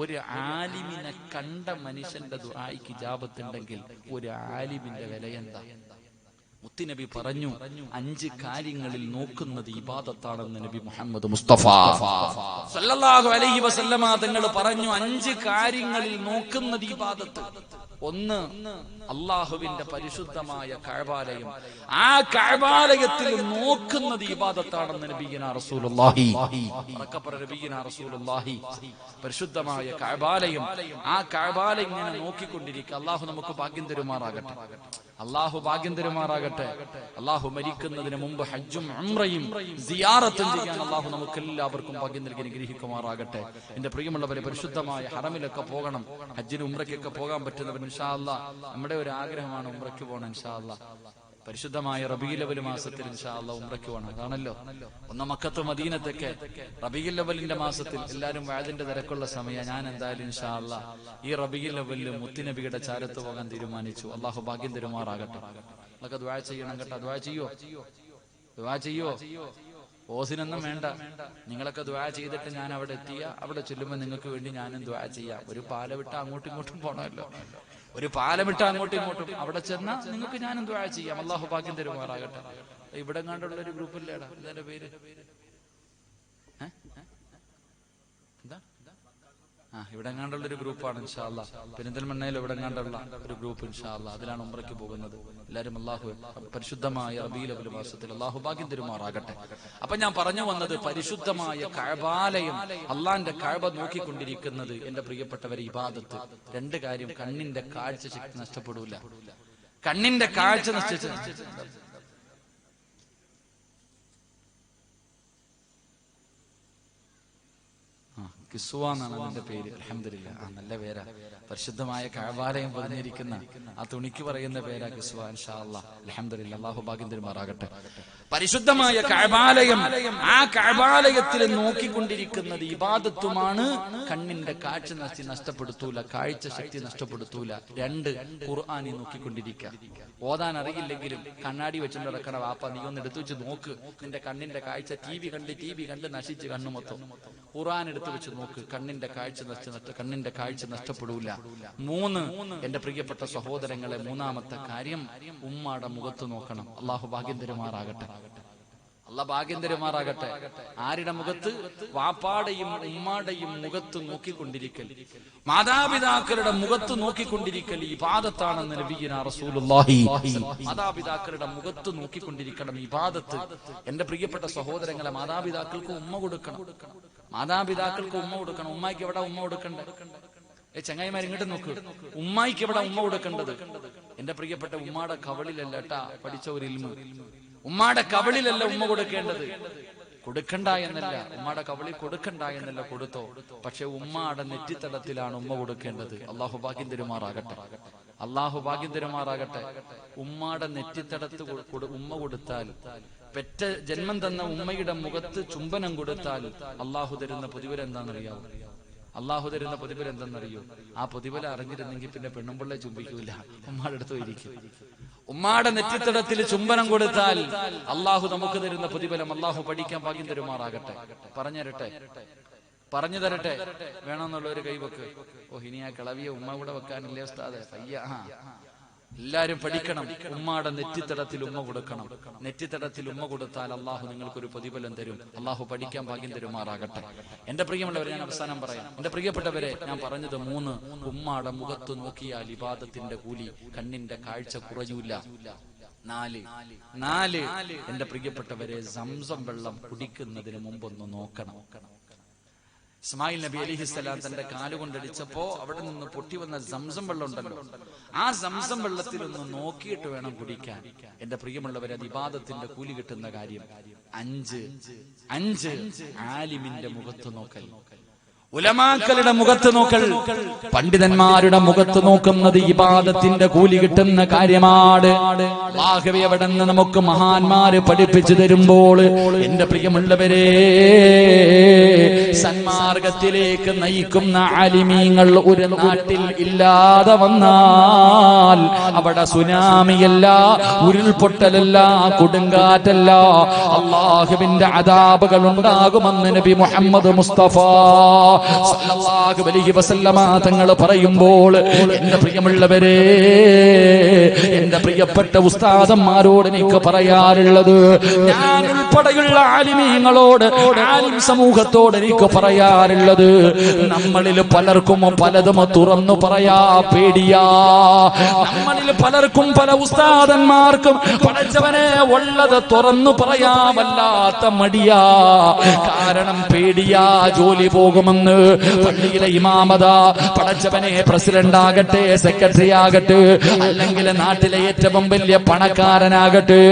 ഒരു ആലിമിനെ കണ്ട മനുഷ്യന്റെ ദുആയ്ക്ക് ഇജാബത്തുണ്ടെങ്കിൽ ഒരു ആലിമിന്റെ വില എന്താ? മുത്തുനബി പറഞ്ഞു, 5 കാര്യങ്ങളിൽ നോക്കുന്നത് ഇബാദത്താണെന്ന് നബി മുഹമ്മദ് മുസ്തഫ സല്ലല്ലാഹു അലൈഹി വസല്ലമ തങ്ങൾ പറഞ്ഞു, 5 കാര്യങ്ങളിൽ നോക്കുന്നത് ഇബാദത്ത്. 1, അല്ലാഹുവിന്റെ പരിശുദ്ധമായ കഅബാലയം. ആ കഅബാലയത്തിൽ നോക്കുന്നത് ഇബാദത്താണെന്ന് നബിയിന റസൂലുള്ളാഹി നബിയിന റസൂലുള്ളാഹി. പരിശുദ്ധമായ കഅബാലയം, ആ കഅബാലയം ഇങ്ങനെ നോക്കിക്കൊണ്ടിരിക്കുക. അല്ലാഹു നമുക്ക് ഭാഗ്യം തരുമാറാകട്ടെ. അല്ലാഹു ഭാഗ്യം തരുമാറാകട്ടെ. അല്ലാഹു മരിക്കുന്നതിന് മുമ്പ് ഹജ്ജും ഉംറയും സിയാറത്തും ചെയ്യാൻ അല്ലാഹു നമുക്ക് എല്ലാവർക്കും ഭാഗ്യം നൽകി അനുഗ്രഹിക്കുമാറാകട്ടെ. എന്റെ പ്രിയമുള്ളവരെ, പരിശുദ്ധമായ ഹറമിലൊക്കെ പോകണം. ഹജ്ജിനും ഉംറയ്ക്കൊക്കെ പോകാൻ പറ്റുന്നവർ ഇൻഷാ അല്ലാഹ്, നമ്മുടെ ഒരു ആഗ്രഹമാണ് ഉംറയ്ക്ക് പോകണം ഇൻഷാ അല്ലാഹ്. പരിശുദ്ധമായ റബീഉൽ അവ്വൽ മാസത്തിൽ ഇൻഷാ അല്ലാഹ് ഉംറയ്ക്ക് പോകണം. അതാണല്ലോ ഒന്ന് മക്കത്ത് മദീനത്തൊക്കെ റബീഉൽ അവ്വലിന്റെ മാസത്തിൽ എല്ലാവരും വഅദിന്റെ തിരക്കുള്ള സമയം. ഞാൻ എന്തായാലും ഇൻഷാ അല്ലാഹ് ഈ റബീഉൽ അവ്വലിൽ മുത്തുനബിയുടെ ചാരത്ത് പോകാൻ തീരുമാനിച്ചു. അള്ളാഹു ഭാഗ്യം തരുമാറാകട്ടെ. അതൊക്കെ ദുആ ചെയ്യണം കേട്ടോ. ദുആ ചെയ്യോ? ഓസിനൊന്നും വേണ്ട. നിങ്ങളൊക്കെ ദുആ ചെയ്തിട്ട് ഞാൻ അവിടെ എത്തിയ അവിടെ ചെല്ലുമ്പോൾ നിങ്ങൾക്ക് വേണ്ടി ഞാനും ദുആ ചെയ്യാം. ഒരു പാല വിട്ട് അങ്ങോട്ടും ഇങ്ങോട്ടും പോകണമല്ലോ. അവിടെ ചെന്നാൽ നിങ്ങൾക്ക് ഞാനും ദുആ ചെയ്യാം. അള്ളാഹു ഭാഗ്യം തരുമാറാകട്ടെ. ഇവിടെ കണ്ടുള്ള ഒരു ഗ്രൂപ്പില്ലേടാ, എന്താ പേര്? ഇവിടെ കണ്ടുള്ള ഒരു ഗ്രൂപ്പാണ് ഇൻഷാ അല്ലാഹ്. പെരിന്തൽമണ്ണയിൽ ഇവിടെ കണ്ടുള്ള ഒരു ഗ്രൂപ്പ് ഇൻഷാ അല്ലാഹ്. അതിലാണ് ഉംറയ്ക്ക് പോകുന്നത്. എല്ലാവരും അള്ളാഹു പരിശുദ്ധമായ റബീഉൽ അവ്വൽ മാസത്തിൽ അള്ളാഹു ഭാഗ്യം തരുമാറാകട്ടെ. അപ്പൊ ഞാൻ പറഞ്ഞു വന്നത്, പരിശുദ്ധമായ കഅബാലയം, അള്ളാന്റെ കഅബ നോക്കിക്കൊണ്ടിരിക്കുന്നത് എന്റെ പ്രിയപ്പെട്ടവരെ ഇബാദത്ത്. രണ്ട് കാര്യം, കണ്ണിന്റെ കാഴ്ച ശക്തി നഷ്ടപ്പെടൂല. കണ്ണിന്റെ കാഴ്ച നശിച്ചു കിസ്വ എന്നാണ് അതിന്റെ പേര്. അൽഹംദുലില്ലാഹ്, നല്ല പേരാ. പരിശുദ്ധമായ കഅബാലയം പതിഞ്ഞിരിക്കുന്ന ആ തുണിക്ക് പറയുന്ന പേരാ കിസ്വ. ഇൻഷാ അല്ലാഹ്, അൽഹംദുലില്ലാഹ്, അല്ലാഹു ഭാഗ്യം തരുമാറാകട്ടെ. പരിശുദ്ധമായ കഅബാലയം, ആ കഅബാലയത്തിൽ നോക്കിക്കൊണ്ടിരിക്കുന്നത് ഇബാദത്തുമാണ്. കണ്ണിന്റെ കാഴ്ച നഷ്ടപ്പെടുത്തൂല, കാഴ്ച ശക്തി നഷ്ടപ്പെടുത്തൂല. രണ്ട്, ഖുർആനി നോക്കിക്കൊണ്ടിരിക്കുക. ഓതാൻ അറിയില്ലെങ്കിലും കണ്ണാടി വെച്ചുകൊണ്ട് നടക്കണ വാപ്പ, നീ ഒന്ന് എടുത്തു വെച്ച് നോക്ക്. നിന്റെ കണ്ണിന്റെ കാഴ്ച ടി വി കണ്ട് നശിച്ച് കണ്ണു മൊത്തം. ഖുർആൻ എടുത്തു വെച്ച് നോക്ക്, കണ്ണിന്റെ കാഴ്ച നഷ്ടപ്പെടൂല. മൂന്ന്, എന്റെ പ്രിയപ്പെട്ട സഹോദരങ്ങളെ, മൂന്നാമത്തെ കാര്യം, ഉമ്മാടെ മുഖത്ത് നോക്കണം. അള്ളാഹു ഭാഗ്യം തരുമാറാകട്ടെ. ആരുടെ മുഖത്ത്? വാപ്പാടെയും ഉമ്മാടെയും മുഖത്ത് നോക്കിക്കൊണ്ടിരിക്കൽ, മാതാപിതാക്കളുടെ മുഖത്ത് നോക്കിക്കൊണ്ടിരിക്കൽ ഇബാദത്താണെന്ന് നബിയുനാ റസൂലുള്ളാഹി. മാതാപിതാക്കളുടെ മുഖത്ത് നോക്കിക്കൊണ്ടിരിക്കണം ഇബാദത്ത്. എന്റെ പ്രിയപ്പെട്ട സഹോദരങ്ങളെ, മാതാപിതാക്കൾക്ക് ഉമ്മ കൊടുക്കണം. ഉമ്മായിക്ക് എവിടെ ഉമ്മ കൊടുക്കണ്ടേ? ചങ്ങായിമാർ ഇങ്ങോട്ട് നോക്ക്, ഉമ്മായിക്ക് എവിടെ ഉമ്മ കൊടുക്കേണ്ടത്? എന്റെ പ്രിയപ്പെട്ട, ഉമ്മാടെ കവളിലല്ല കേട്ടാ പഠിച്ച ഒരു ഇൽമു. ഉമ്മാടെ കവളിലല്ല ഉമ്മ കൊടുക്കേണ്ടത്. കൊടുക്കണ്ട എന്നല്ല, ഉമ്മാടെ കവളി കൊടുക്കണ്ട എന്നല്ല, കൊടുത്തോ. പക്ഷെ ഉമ്മാടെ നെറ്റിത്തടത്തിലാണ് ഉമ്മ കൊടുക്കേണ്ടത്. അള്ളാഹു ഭാഗ്യം തരുമാറാകട്ടെ. ഉമ്മാടെ നെറ്റിത്തടത്ത് ഉമ്മ കൊടുത്താൽ, പെറ്റ ജന്മം തന്ന ഉമ്മയുടെ മുഖത്ത് ചുംബനം കൊടുത്താൽ അള്ളാഹു തരുന്ന പ്രതിഫലം എന്താണെന്നറിയാവോ? ആ പ്രതിഫലം അറിഞ്ഞിരുന്നെങ്കിൽ പിന്നെ പെണ്ണുമ്പിള്ളെ ചുംബിക്കൂല, ഉമ്മാടെ അടുത്ത് ഇരിക്കും. ഉമ്മാടെ നെറ്റിത്തടത്തിൽ ചുംബനം കൊടുത്താൽ അള്ളാഹു നമുക്ക് തരുന്ന പ്രതിഫലം അള്ളാഹു പഠിക്കാൻ ഭാഗ്യം തരുമാറാകട്ടെ. പറഞ്ഞു തരട്ടെ വേണമെന്നുള്ള ഒരു കൈവക്ക്. ഇനി ആ കിളവിയ ഉമ്മ കൂടെ വെക്കാനില്ലേ ഉസ്താദേ? എല്ലാരും പഠിക്കണം. ഉമ്മാടെ നെറ്റിത്തടത്തിൽ ഉമ്മ കൊടുക്കണം. നെറ്റിത്തടത്തിൽ ഉമ്മ കൊടുത്താൽ അള്ളാഹു നിങ്ങൾക്കൊരു പ്രതിഫലം തരും. അള്ളാഹു പഠിക്കാൻ ഭാഗ്യം തരുമാറാകട്ടെ. എന്റെ പ്രിയമുള്ളവരെ, ഞാൻ അവസാനം പറയാം. എന്റെ പ്രിയപ്പെട്ടവരെ, ഞാൻ പറഞ്ഞത് മൂന്ന്, ഉമ്മാടെ മുഖത്ത് നോക്കിയാൽ ഇബാദത്തിന്റെ കൂലി, കണ്ണിന്റെ കാഴ്ച കുറയൂല. നാല്, എന്റെ പ്രിയപ്പെട്ടവരെ, സംസം വെള്ളം കുടിക്കുന്നതിന് മുമ്പൊന്ന് നോക്കണം. ഇസ്മായിൽ നബി അലൈഹിസ്സലാം തന്റെ കാലുകൊണ്ടടിച്ചപ്പോ അവിടെ നിന്ന് പൊട്ടി വന്ന സംസം വെള്ളം ഉണ്ടല്ലോ, ആ സംസം വെള്ളത്തിൽ ഒന്ന് നോക്കിയിട്ട് വേണം കുടിക്കാൻ. എന്റെ പ്രിയമുള്ളവരെ, അത് ഇബാദത്തിന്റെ കൂലി കിട്ടുന്ന കാര്യം. 5 ആലിമിന്റെ മുഖത്ത് നോക്കൽ, ഉലമാക്കളുടെ മുഖത്ത് നോക്കൽ, പണ്ഡിതന്മാരുടെ മുഖത്ത് നോക്കുന്നത് ഇബാദത്തിന്റെ കൂലി കിട്ടുന്ന കാര്യമാണ്. അല്ലാഹുവേ, അവിടെ നിന്ന് നമുക്ക് മഹാന്മാര് പഠിപ്പിച്ചു തരുമ്പോൾ എന്റെ പ്രിയമുള്ളവരെ, സന്മാർഗത്തിലേക്ക് നയിക്കുന്ന ആലിമീങ്ങൾ ഒരു നാട്ടിൽ ഇല്ലാതെ വന്നാൽ അവിടെ സുനാമിയല്ല, ഉരുൾപൊട്ടലല്ല, കൊടുങ്കാറ്റല്ല, അല്ലാഹുവിന്റെ അദാബുകൾ ഉണ്ടാകുമെന്ന് നബി മുഹമ്മദ് മുസ്തഫ സല്ലല്ലാഹു അലൈഹി വസല്ലമ തങ്ങൾ പറയുമ്പോൾ എന്റെ പ്രിയമുള്ളവരെ, എന്റെ പ്രിയപ്പെട്ട ഉസ്താദന്മാരോട് എനിക്ക് പറയാറുള്ളത്, ഞാൻ ഉൾപ്പെടെയുള്ള ആലിമീങ്ങളോട്, ആലിം സമൂഹത്തോട് എനിക്ക് പറയാറുള്ളത്, നമ്മളിൽ പലർക്കും പലതും തുറന്നു പറയാ പേടിയാ. നമ്മളിൽ പലർക്കും, പല ഉസ്താദന്മാർക്കും പഠിച്ചവനെ ഉള്ളത് തുറന്നു പറയാ വല്ലാത്ത മടിയാ. കാരണം പേടിയാ, ജോലി പോകുമെന്ന് നിന്ന് പള്ളിയിലെ ഇമാമത, പടച്ചവനെ പ്രസിഡന്റ് ആകട്ടെ, സെക്രട്ടറി ആകട്ടെ, അല്ലെങ്കിൽ നാട്ടിലെ ഏറ്റവും വലിയ പണക്കാരനാകട്ടെ,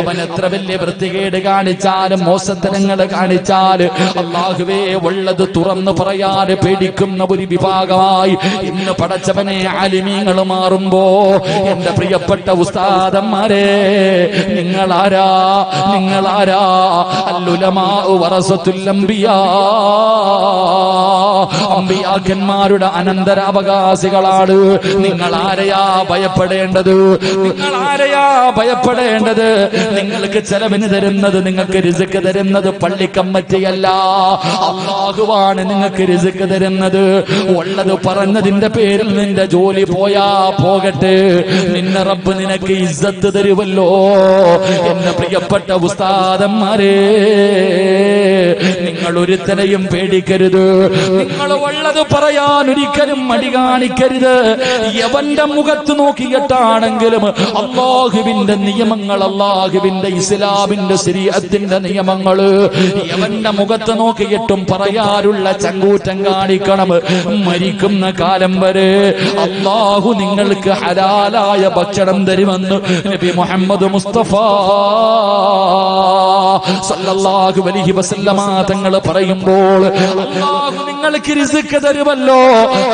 അവൻ എത്ര വലിയ വൃത്തികേട് കാണിച്ചാലും മോശത്തരങ്ങൾ കാണിച്ചാൽ അല്ലാഹുവേ ഉള്ളത് തുറന്നു പറയാൻ പേടിക്കുന്ന ഒരു വിഭാഗമായി ഇന്ന് പടച്ചവനെ ആലിമീങ്ങൾ മാറുമ്പോ, എന്റെ പ്രിയപ്പെട്ട ഉസ്താദന്മാരെ, നിങ്ങളാരാ? അല്ലുലമാഉ വറസത്തുൽ അംബിയാ, അമ്പിയാക്കന്മാരുടെ അനന്തരാവകാശികളാണ്. നിങ്ങൾ ആരെയാ ഭയപ്പെടേണ്ടത്? നിങ്ങൾക്ക് ചെലവിന് തരുന്നത്, നിങ്ങൾക്ക് റിസ്ക് തരുന്നത് പള്ളി കമ്മിറ്റിയല്ല, അല്ലാഹുവാണ് നിങ്ങൾക്ക് റിസ്ക് തരുന്നത്. ഉള്ളത് പറഞ്ഞതിന്റെ പേരിൽ നിന്റെ ജോലി പോയാ പോകട്ടെ, നിന്നെ റബ്ബ് നിനക്ക് ഇസ്സത്ത് തരുമല്ലോ. എന്റെ പ്രിയപ്പെട്ട ഉസ്താദന്മാരെ, നിങ്ങൾ ഒരുത്തനെയും പേടിക്കരുത്. നിങ്ങൾ ഉള്ളത് പറയാൻ ഒരിക്കലും മടി കാണിക്കരുത്. യവന്റെ മുഖത്ത് നോക്കിയിട്ടാണെങ്കിലും അല്ലാഹുവിന്റെ നിയമങ്ങൾ, അല്ലാഹുവിന്റെ ഇസ്ലാമിന്റെ ശരീഅത്തിന്റെ നിയമങ്ങൾ യവന്റെ മുഖത്ത് നോക്കിയിട്ടും പറയാനുള്ള ചങ്കൂറ്റം കാണിക്കണം. മരിക്കുന്ന കാലം വരെ അല്ലാഹു നിങ്ങൾക്ക് ഹലാലായ ഭക്ഷണം തരുമെന്ന് നബി മുഹമ്മദ് മുസ്തഫ സല്ലല്ലാഹു അലൈഹി വസല്ലമ തങ്ങൾ പറയുമ്പോൾ അല്ലാഹു നിങ്ങൾക്ക് റിസ്ക് തരുമല്ലോ.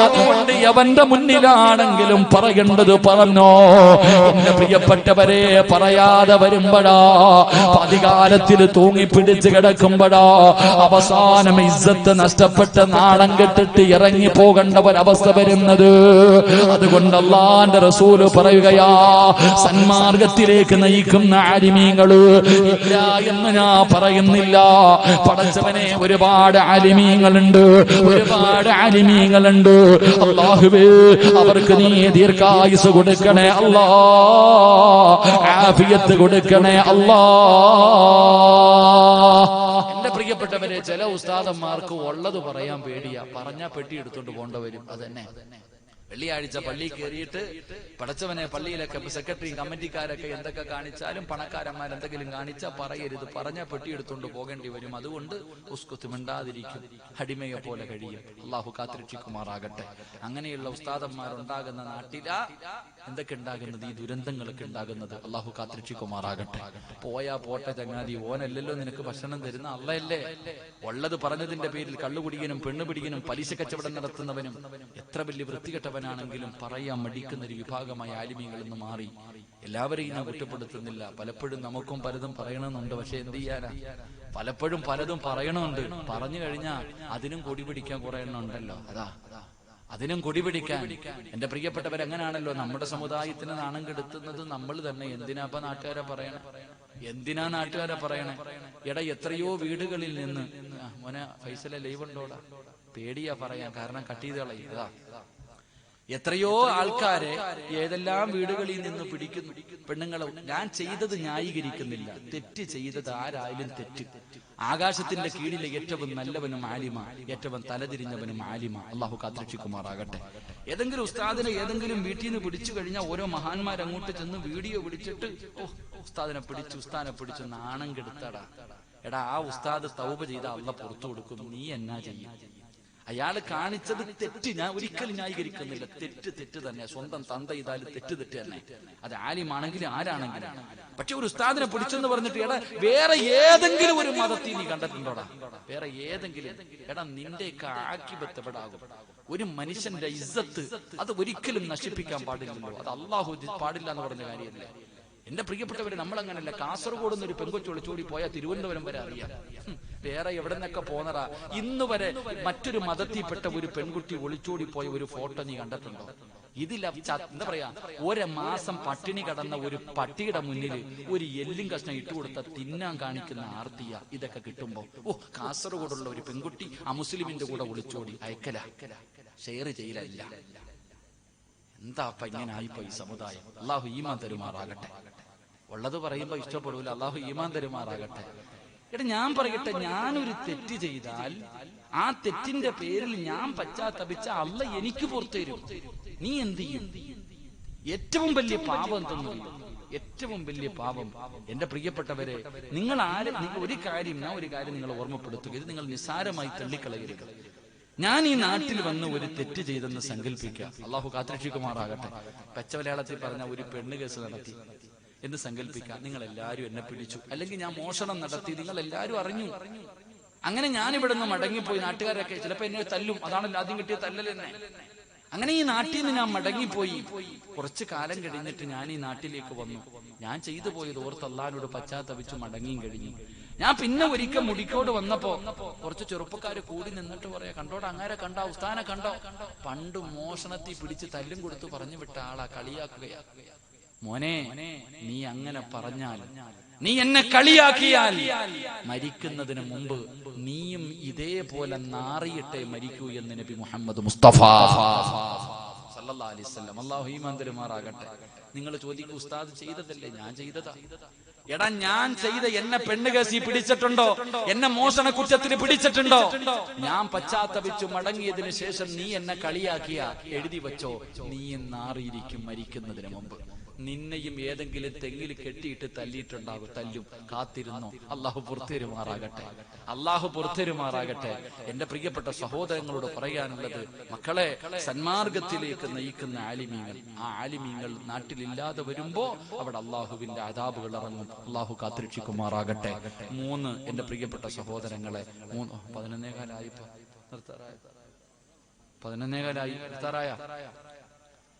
അതുകൊണ്ട് അവന്റെ മുന്നിലാണെങ്കിലും പറയേണ്ടത് പറഞ്ഞോ. എന്റെ പ്രിയപ്പെട്ടവരെ, പറയാതെ വരുമ്പോഴാ, അധികാരത്തിൽ തൂങ്ങിപ്പിടിച്ച് കിടക്കുമ്പോഴാ അവസാനം ഇസ്സത്ത് നഷ്ടപ്പെട്ട് നാണം കെട്ടിട്ട് ഇറങ്ങി പോകേണ്ട ഒരവസ്ഥ വരുന്നത്. അതുകൊണ്ട് അല്ലാഹുവിന്റെ റസൂല് പറയുകയാ, സന്മാർഗത്തിലേക്ക് നയിക്കുന്ന ആലിമീങ്ങള് ഇല്ല എന്ന് ഞാൻ പറയുന്നില്ല. പടച്ചവനെ, ഒരുപാട് ആലിമീങ്ങളുണ്ട്. അല്ലാഹുവേ, അവർക്ക് നീ ദീർഘായുസ് കൊടുക്കണേ അല്ലാ, ആഫിയത്ത് കൊടുക്കണേ അല്ലാ. എന്റെ പ്രിയപ്പെട്ടവരെ, ചില ഉസ്താദന്മാർക്ക് ഉള്ളത് പറയാൻ പേടിയാ, പറഞ്ഞാ പെട്ടി എടുത്തോണ്ട് പോകേണ്ടവരും. അതന്നെ വെള്ളിയാഴ്ച പള്ളിയിൽ കയറിയിട്ട് പടച്ചവനെ, പള്ളിയിലൊക്കെ സെക്രട്ടറിയും കമ്മിറ്റിക്കാരൊക്കെ എന്തൊക്കെ കാണിച്ചാലും പണക്കാരന്മാർ എന്തെങ്കിലും കാണിച്ചാൽ പറയരുത്, പറഞ്ഞാൽ പെട്ടിയെടുത്തുകൊണ്ട് പോകേണ്ടി വരും. അതുകൊണ്ട് ഉസ്കുത്ത് മിണ്ടാതിരിക്കും, അടിമയെ പോലെ കഴിയും. അള്ളാഹു കാത്തിരക്ഷിക്കുമാറാകട്ടെ. അങ്ങനെയുള്ള ഉസ്താദന്മാരുണ്ടാകുന്ന നാട്ടിലാ എന്തൊക്കെ ഉണ്ടാകുന്നത്, ഈ ദുരന്തങ്ങളൊക്കെ ഉണ്ടാകുന്നത്. അള്ളാഹു കാത്തിരക്ഷിക്കുമാറാകട്ടെ. പോയാ പോട്ടെ ചങ്ങാതി, ഓനല്ലല്ലോ നിനക്ക് ഭക്ഷണം തരുന്ന, അള്ളയല്ലേ. ഉള്ളത് പറഞ്ഞതിന്റെ പേരിൽ കള്ളുകുടിയനും പെണ്ണുപിടിയനും പലിശ കച്ചവടം നടത്തുന്നവനും എത്ര വലിയ വൃത്തികെട്ടവനാണെങ്കിലും പറയാൻ മടിക്കുന്ന ഒരു വിഭാഗമായി ആലിമീങ്ങളിൽ നിന്ന് മാറി. എല്ലാവരെയും ഞാൻ കുറ്റപ്പെടുത്തുന്നില്ല. പലപ്പോഴും നമുക്കും പലതും പറയണമെന്നുണ്ട്. പക്ഷെ എന്ത് ചെയ്യാനാ, പലപ്പോഴും പലതും പറയണമുണ്ട്. പറഞ്ഞു കഴിഞ്ഞാൽ അതിനും കൊടി പിടിക്കാൻ കുറെ എണ്ണം ഉണ്ടല്ലോ. അതിനും കൊടി പിടിക്കാൻ. എന്റെ പ്രിയപ്പെട്ടവരെങ്ങനാണല്ലോ, നമ്മുടെ സമുദായത്തിന് നാണം കെടുത്തുന്നത് നമ്മൾ തന്നെ. എന്തിനാപ്പ നാട്ടുകാരെ പറയണേ? എന്തിനാ നാട്ടുകാരെ പറയണേ? എടാ, എത്രയോ വീടുകളിൽ നിന്ന്, മോനെ ഫൈസലെ ലൈവ് ഉണ്ടോടാ, പേടിയാ പറയാൻ, കാരണം കട്ട് ചെയ്ത് കളയും. എത്രയോ ആൾക്കാരെ ഏതെല്ലാം വീടുകളിൽ നിന്ന് പിടിക്കുന്നു പെണ്ണുങ്ങളെ. ഞാൻ ചെയ്തത് ന്യായീകരിക്കുന്നില്ല, തെറ്റ് ചെയ്തത് ആരായാലും തെറ്റ്. ആകാശത്തിന്റെ കീഴിലെ ഏറ്റവും നല്ലവനും ആലിമ, ഏറ്റവും തലതിരിഞ്ഞവനും ആലിമ. അള്ളാഹു കാത്തിരക്ഷിക്കുമാറാകട്ടെ. ഏതെങ്കിലും ഉസ്താദിനെ ഏതെങ്കിലും വീട്ടിൽ നിന്ന് പിടിച്ചു കഴിഞ്ഞാൽ ഓരോ മഹാന്മാർ അങ്ങോട്ട് ചെന്ന് വീഡിയോ പിടിച്ചിട്ട്, ഉസ്താദിനെ പിടിച്ചു നാണം കെടുത്തടാ. എടാ, ആ ഉസ്താദ് തൗബ ചെയ്ത അള്ളാഹ് പുറത്തു കൊടുക്കും, നീ എന്നാ ചെയ്യും? അയാൾ കാണിച്ചത് തെറ്റ്, ഞാൻ ഒരിക്കലും ന്യായീകരിക്കുന്നില്ല. തെറ്റ് തന്നെ. സ്വന്തം തന്ത ചെയ്താൽ തെറ്റ് തന്നെ. അത് ആലിമാണെങ്കിലും ആരാണെങ്കിലും. പക്ഷെ ഒരു ഉസ്താദിനെ പിടിച്ചെന്ന് പറഞ്ഞിട്ട്, എടാ വേറെ ഏതെങ്കിലും ഒരു മതത്തിൽ നീ കണ്ടിട്ടുണ്ടോടാ? വേറെ ഏതെങ്കിലും? എടാ, നിന്റെയൊക്കെ ആക്കിബത്ത് എവിടാകും? ഒരു മനുഷ്യന്റെ ഇസ്സത്ത് അത് ഒരിക്കലും നശിപ്പിക്കാൻ പാടില്ലല്ലോ. അത് അള്ളാഹു പാടില്ല എന്ന് പറഞ്ഞ കാര്യമല്ല. എന്റെ പ്രിയപ്പെട്ടവര്, നമ്മളങ്ങനല്ല. കാസർഗോഡ് നിന്ന് ഒരു പെങ്കൊച്ചു ഒളിച്ചോടി പോയാൽ തിരുവനന്തപുരം വരെ അറിയാം. വേറെ എവിടെ നിന്നൊക്കെ പോന്നറാ. ഇന്ന് വരെ മറ്റൊരു മതത്തിൽപ്പെട്ട ഒരു പെൺകുട്ടി ഒളിച്ചോടി പോയ ഒരു ഫോട്ടോ നീ കണ്ടിട്ടുണ്ടോ? ഇതിൽ എന്താ പറയാ, ഒരു മാസം പട്ടിണി കടന്ന ഒരു പട്ടിയുടെ മുന്നിൽ ഒരു എല്ലും കഷ്ണം ഇട്ടുകൊടുത്ത തിന്നാൻ കാണിക്കുന്ന ആർത്തിയ. ഇതൊക്കെ കിട്ടുമ്പോ കാസർഗോഡുള്ള ഒരു പെൺകുട്ടി അമുസ്ലിമിന്റെ കൂടെ ഒളിച്ചോടി, അയക്കല, ഷെയർ ചെയ്യലില്ല. എന്താ ഇങ്ങനെ ആയിപ്പോ ഈ സമുദായം? അള്ളാഹു ഈമാൻ തരുമാറാകട്ടെ. ഉള്ളത് പറയുമ്പോ ഇഷ്ടപ്പെടൂല. അള്ളാഹു ഈമാൻ തരുമാറാകട്ടെ. എടാ, ഞാൻ പറയട്ടെ, ഞാനൊരു തെറ്റ് ചെയ്താൽ ആ തെറ്റിന്റെ പേരിൽ ഞാൻ പശ്ചാത്തപിച്ച അള്ളാഹ് എനിക്ക് പുറത്തു തരും. നീ എന്ത് ചെയ്യും? ഏറ്റവും വലിയ പാപം എന്തെന്ന്? ഏറ്റവും വലിയ പാപം, എന്റെ പ്രിയപ്പെട്ടവരെ, നിങ്ങൾ ഒരു കാര്യം നിങ്ങൾ ഓർമ്മപ്പെടുത്തുക. ഇത് നിങ്ങൾ നിസ്സാരമായി തള്ളിക്കളയരുത്. ഞാൻ ഈ നാട്ടിൽ വന്ന് ഒരു തെറ്റ് ചെയ്തെന്ന് സങ്കല്പിക്കുക, അള്ളാഹു കാത്തുരക്ഷിക്കുമാറാകട്ടെ. പച്ച മലയാളത്തിൽ പറഞ്ഞ ഒരു പെണ്ണ് കേസ് നടത്തി എന്ന് സങ്കല്പിക്കുക. നിങ്ങൾ എല്ലാവരും എന്നെ പിടിച്ചു, അല്ലെങ്കിൽ ഞാൻ മോഷണം നടത്തി, നിങ്ങൾ എല്ലാവരും അറിഞ്ഞു. അങ്ങനെ ഞാൻ ഇവിടെ നിന്ന് മടങ്ങിപ്പോയി. നാട്ടുകാരൊക്കെ ചിലപ്പോ എന്നെ തല്ലും, അതാണല്ലോ ആദ്യം കിട്ടിയ തല്ലൽ തന്നെ. അങ്ങനെ ഈ നാട്ടിൽ നിന്ന് ഞാൻ മടങ്ങിപ്പോയി. കുറച്ചു കാലം കഴിഞ്ഞിട്ട് ഞാൻ ഈ നാട്ടിലേക്ക് വന്നു. ഞാൻ ചെയ്തു പോയത് ഓർത്ത് അള്ളാഹിനോട് പശ്ചാത്തപിച്ചു മടങ്ങിയും കഴിഞ്ഞു. ഞാൻ പിന്നെ ഒരിക്കൽ മുടിക്കോട് വന്നപ്പോ കുറച്ച് ചെറുപ്പക്കാര് കൂടി നിന്നിട്ട് പറയാ, കണ്ടോടാ അങ്ങാരെ കണ്ടോ, ഉസ്താനെ കണ്ടോ, പണ്ട് മോഷണത്തിൽ പിടിച്ച് തല്ലും കൊടുത്ത് പറഞ്ഞു വിട്ട ആളാ, കളിയാക്കുകയാ. മോനെ, നീ അങ്ങനെ പറഞ്ഞാൽ, നീ എന്നെ കളിയാക്കിയാൽ മരിക്കുന്നതിന് മുമ്പ് നീയും ഇതേപോലെ നാറിയിട്ടേ മരിക്കൂ എന്ന് നബി മുഹമ്മദ് മുസ്തഫ സല്ലല്ലാഹു അലൈഹി വസല്ലം. അല്ലാഹു ഈമാൻ തരുമാറാകട്ടെ. നിങ്ങൾ ചോദിക്കും, ഉസ്താദ് ചെയ്തതല്ലേ? ഞാൻ ചെയ്തതാ. എടാ, ഞാൻ ചെയ്ത എന്നെ പെണ്ണുകേസി പിടിച്ചിട്ടുണ്ടോ? എന്നെ മോഷണ കുറ്റത്തിന് പിടിച്ചിട്ടുണ്ടോ? ഞാൻ പശ്ചാത്തപിച്ചു മടങ്ങിയതിനു ശേഷം നീ എന്നെ കളിയാക്കിയ എഴുതി വെച്ചോ, നീ നാറിയിരിക്കും മരിക്കുന്നതിന് മുമ്പ്. നിന്നെയും ഏതെങ്കിലും തെങ്ങിൽ കെട്ടിയിട്ട് തല്ലിയിട്ടുണ്ടാകും, തല്ലും. കാത്തിരുന്നോ. അള്ളാഹു പുറത്തേരുമാറാകട്ടെ, അള്ളാഹു പുറത്തേരുമാറാകട്ടെ. എന്റെ പ്രിയപ്പെട്ട സഹോദരങ്ങളോട് പറയാനുള്ളത്, മക്കളെ, സന്മാർഗത്തിലേക്ക് നയിക്കുന്ന ആലിമീങ്ങൾ, ആ ആലിമീങ്ങൾ നാട്ടിലില്ലാതെ വരുമ്പോ അവിടെ അള്ളാഹുവിന്റെ അദാബുകൾ ഇറങ്ങും. അള്ളാഹു കാത്തിരക്ഷിക്കുമാറാകട്ടെ. 3, എന്റെ പ്രിയപ്പെട്ട സഹോദരങ്ങളെ, 11 കാലായി നിർത്താറായ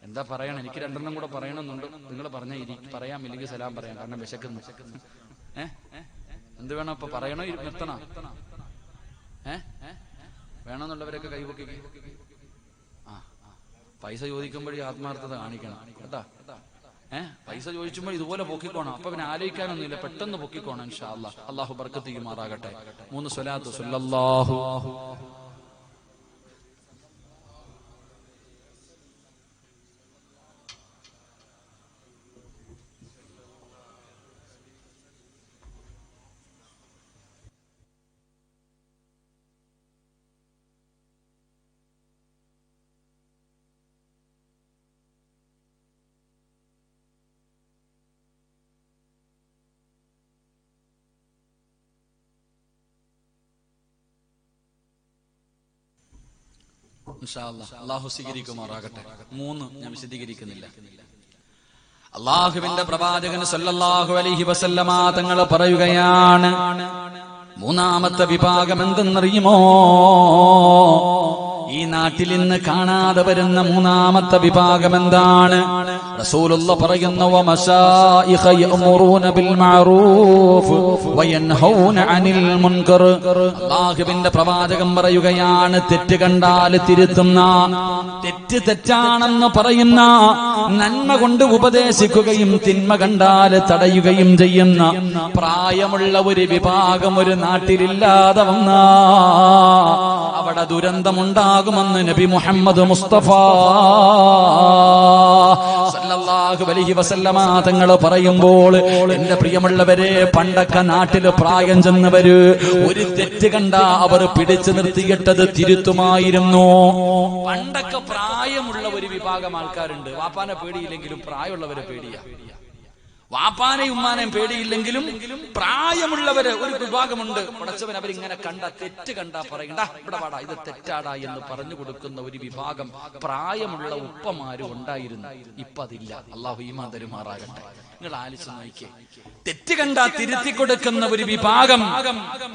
എന്താ പറയണം? എനിക്ക് 2 കൂടെ പറയണമെന്നുണ്ട്. നിങ്ങൾ പറഞ്ഞ പറയാം, ഇല്ലെങ്കിൽ സലാം പറയാം, കാരണം വിശക്കുന്നു. എന്ത് വേണം ഇപ്പൊ? പറയണോ നിർത്തണോ? വേണമെന്നുള്ളവരൊക്കെ കൈപൊക്കി. പൈസ ചോദിക്കുമ്പോഴേ ആത്മാർത്ഥത കാണിക്കണം കേട്ടാ. പൈസ ചോദിച്ചുമ്പോൾ ഇതുപോലെ പൊക്കിക്കോണം. അപ്പൊ പിന്നെ ആലോചിക്കാനൊന്നുമില്ല, പെട്ടെന്ന് പൊക്കിക്കോണം. ഇൻഷാ അല്ലാഹ്. അള്ളാഹു ബർക്കത്ത് ചെയ്യുമാറാകട്ടെ. 3 സ്വലാത്ത് സല്ലല്ലാഹു അള്ളാഹു സ്വീകരിക്കുമാറാകട്ടെ. 3 ഞാൻ വിശദീകരിക്കുന്നില്ല. അള്ളാഹുവിന്റെ പ്രവാചകൻ സല്ലല്ലാഹു അലൈഹി വസല്ലമ തങ്ങൾ പറയുകയാണ്, 3ാമത്തെ വിഭാഗം എന്തെന്നറിയുമോ? ഈ നാട്ടിൽ ഇന്ന് കാണാതെ വരുന്ന 3ാമത്തെ വിഭാഗം എന്താണ്? റസൂലുള്ള പറയുന്നു, വമശായിഖ യഅ്മുറൂന ബിൽ മഅറൂഫ് വയൻഹൗന അനിൽ മുൻകർ. അല്ലാഹുവിന്റെ പ്രവാചകൻ പറയുകയാണ്, തെറ്റ് കണ്ടാൽ തിരുത്തുന്ന, തെറ്റ് തെറ്റാണെന്ന് പറയുന്ന, നന്മ കൊണ്ട് ഉപദേശിക്കുകയും തിന്മ കണ്ടാൽ തടയുകയും ചെയ്യുന്ന പ്രായമുള്ള ഒരു വിഭാഗം ഒരു നാട്ടിലില്ലാതെ വന്ന അവിടെ ദുരന്തമുണ്ടാകുമെന്ന് നബി മുഹമ്മദ് മുസ്തഫ സല്ലല്ലാഹു അലൈഹി വസല്ലമ തങ്ങൾ പറയുമ്പോൾ, എന്റെ പ്രിയമുള്ളവരെ, പണ്ടൊക്കെ നാട്ടില് പ്രായം ചെന്നവര് ഒരു തെറ്റ് കണ്ട അവർ പിടിച്ചു നിർത്തിയിട്ടത് തിരുത്തുമായിരുന്നു. പണ്ടൊക്കെ പ്രായമുള്ള ഒരു വിഭാഗം ആൾക്കാരുണ്ട്. വാപ്പാനെ പേടിയില്ലെങ്കിലും പ്രായമുള്ളവരെ പേടിയാ. വാപ്പാനെയും ഉമ്മാനെയും പേടിയില്ലെങ്കിലും പ്രായമുള്ളവര് ഒരു വിഭാഗമുണ്ട്. പടച്ചവൻ അവരിങ്ങനെ കണ്ട, തെറ്റ് കണ്ടാ പറയണ്ട, ഇവിടെ വാടാ, ഇത് തെറ്റാടാ എന്ന് പറഞ്ഞു കൊടുക്കുന്ന ഒരു വിഭാഗം പ്രായമുള്ള ഉപ്പമാരും ഉണ്ടായിരുന്നു. ഇപ്പൊ അതില്ല. അള്ളാഹു ഈമാൻ തരുമാറാകട്ടെ. നിങ്ങൾ ആലോചിച്ച് നോക്കിയേ, തെറ്റ് കണ്ടാ തിരുത്തി കൊടുക്കുന്ന ഒരു വിഭാഗം.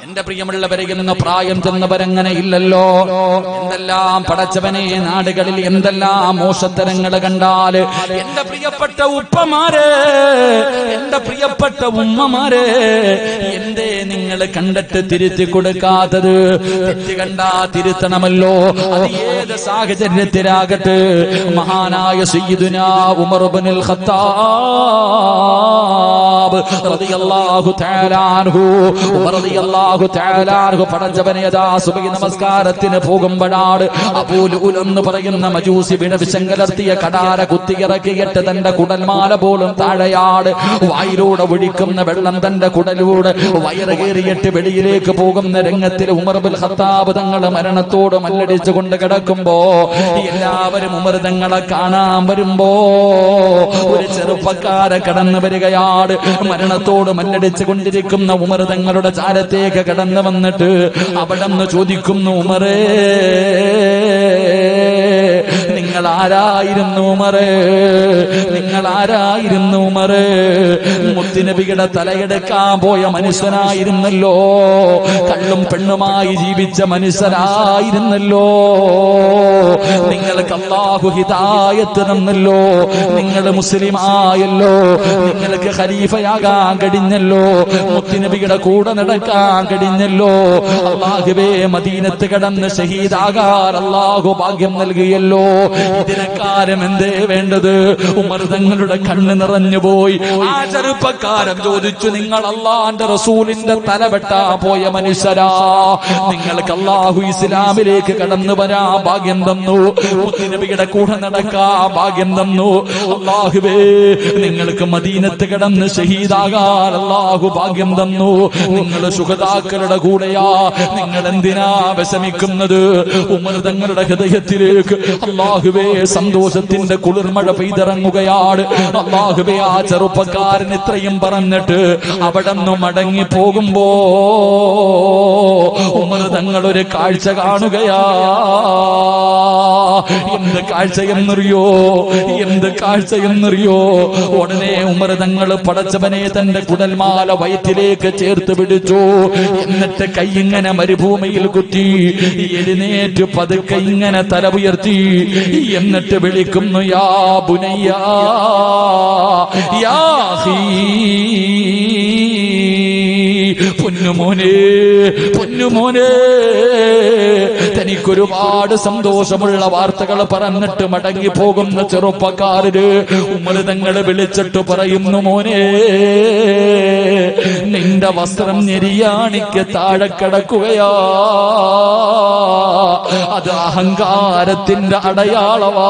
എന്റെ പ്രിയമുള്ളവരെ, ഇന്ന് പ്രായം ചെന്നവരങ്ങനെ ഇല്ലല്ലോ. എന്തെല്ലാം പടച്ചവനെ നാടുകളിൽ എന്തെല്ലാം മോശത്തരങ്ങൾ കണ്ടാല്, എന്റെ പ്രിയപ്പെട്ട ഉപ്പമാരെ, എന്റെ പ്രിയപ്പെട്ട ഉമ്മമാരെ, എന്തേ നിങ്ങൾ കണ്ടിട്ട് തിരുത്തി കൊടുക്കാത്തത്? തെറ്റ് കണ്ടാ തിരുത്തണമല്ലോ. അത് ഏത് സാഹചര്യത്തിലാകട്ടെ. മഹാനായ സയ്യിദുനാ ഉമർ ഇബ്നുൽ ഖത്താബ് റളിയല്ലാഹു തആല അൻഹു, ഉമർ റളിയല്ലാഹു തആല അൻഹു പടച്ചവനെ ദാ സുബഹി നമസ്കാരത്തിന് പോകുമ്പോഴാണ് അബൂ ലുഅൽ എന്ന് പറയുന്ന മജൂസി വിഷങ്കലർത്തിയ കടാര കുത്തിയിറക്കിയിട്ട് തന്റെ കുടൽമാല പോലും താഴെയാണ്. വായിലൂടെ ഒഴിക്കുന്ന വെള്ളം തന്റെ കുടലൂടെ വയറ് കയറിയിട്ട് വെളിയിലേക്ക് പോകുന്ന രംഗത്തിൽ ഉമർ ഇബ്നുൽ ഖത്താബ് തങ്ങൾ മരണത്തോട് മല്ലടിച്ചുകൊണ്ട് കിടക്കുമ്പോ എല്ലാവരും ഉമർ തങ്ങളെ കാണാൻ വരുമ്പോ ഒരു ചെറുപ്പക്കാരെ കടന്നു കടന്നു വരികയാണ്. മരണത്തോട് മല്ലടിച്ചു കൊണ്ടിരിക്കുന്ന ഉമർ തങ്ങളുടെ ചാരത്തേക്ക് കടന്നു വന്നിട്ട് അവിടെന്ന് ചോദിക്കുന്നു, ഉമറേ, നിങ്ങൾ ആരായിരുന്നു ഉമറേ? നിങ്ങൾ ആരായിരുന്നു ഉമറേ? മുത്തുനബിയുടെ തലയെടുക്കാൻ പോയ മനുഷ്യനായിരുന്നല്ലോ, കള്ളും പെണ്ണുമായി ജീവിച്ച മനുഷ്യനായിരുന്നല്ലോ. നിങ്ങൾക്ക് അല്ലാഹു ഹിദായത്ത് തന്നല്ലോ, നിങ്ങൾ മുസ്ലിം ആയല്ലോ, നിങ്ങൾക്ക് ഖലീഫയാകാൻ കഴിഞ്ഞല്ലോ, മുത്തുനബിയുടെ കൂടെ നടക്കാൻ കഴിഞ്ഞല്ലോ. അല്ലാഹുവേ, മദീനത്ത് കടന്ന് ഷഹീദാകാൻ അല്ലാഹു ഭാഗ്യം നൽകിയല്ലോ. ഇതിനെക്കാരം എന്തേ വേണ്ടത്? ഉമർ തങ്ങളുടെ കണ്ണ് നിറഞ്ഞുപോയി. ആ ചെറുപ്പക്കാരൻ ചോദിച്ചു, നിങ്ങൾ അല്ലാഹുവിന്റെ റസൂലിന്റെ തലവെട്ടാ പോയ മനുഷ്യരാ, നിങ്ങൾക്ക് അല്ലാഹു ഇസ്ലാമിലേക്ക് കടന്നു വരാ ഭാഗ്യം തന്നു, മുത്തുനബിയുടെ കൂടെ നടക്കാ ഭാഗ്യം തന്നു. അല്ലാഹുവേ, നിങ്ങൾക്ക് മദീനത്ത് കടന്ന് ഷഹീദാകാൻ അല്ലാഹു ഭാഗ്യം തന്നു. നിങ്ങൾ ശുഹദാക്കളുടെ കൂടെയാ, നിങ്ങൾ എന്തിനാ വിഷമിക്കുന്നത്? ഉമർ തങ്ങളുടെ ഹൃദയത്തിലേക്ക് അല്ലാഹുവേ സന്തോഷത്തിന്റെ കുളിർമഴ പെയ്തിറങ്ങുകയാണ്. അല്ലാഹുവേ, ആ ചെറുപ്പക്കാരൻ ഇത്രയും പറഞ്ഞിട്ട് അവിടെ നിന്ന് മടങ്ങി പോകുമ്പോ ഉമർ തങ്ങൾ ഒരു കാഴ്ച കാണുകയാ. എന്ത് കാഴ്ചയെന്നറിയോ? എന്ത് കാഴ്ചയെന്നറിയോ? ഉടനെ ഉമർ തങ്ങൾ പടച്ചവനെ തന്റെ കുടൽമാല വയറ്റിലേക്ക് ചേർത്ത് പിടിച്ചു. എന്നിട്ട് കൈ ഇങ്ങനെ മരുഭൂമിയിൽ കുത്തി എഴുന്നേറ്റ് പതുക്കെ ഇങ്ങനെ തല ഉയർത്തി. എന്നിട്ട് വിളിക്കുന്നു, യാ ബുനയ്യ, യാ അഖീ, പൊന്നുമോനെ, പൊന്നുമോനെ. തനിക്കൊരുപാട് സന്തോഷമുള്ള വാർത്തകൾ പറഞ്ഞിട്ട് മടങ്ങി പോകുന്ന ചെറുപ്പക്കാരന് ഉമർ തങ്ങൾ വിളിച്ചിട്ട് പറയുന്നു, മോനെ, നിന്റെ വസ്ത്രം ഞെരിയാണിക്ക് താഴെ കിടക്കുകയാ. അത് അഹങ്കാരത്തിന്റെ അടയാളവാ.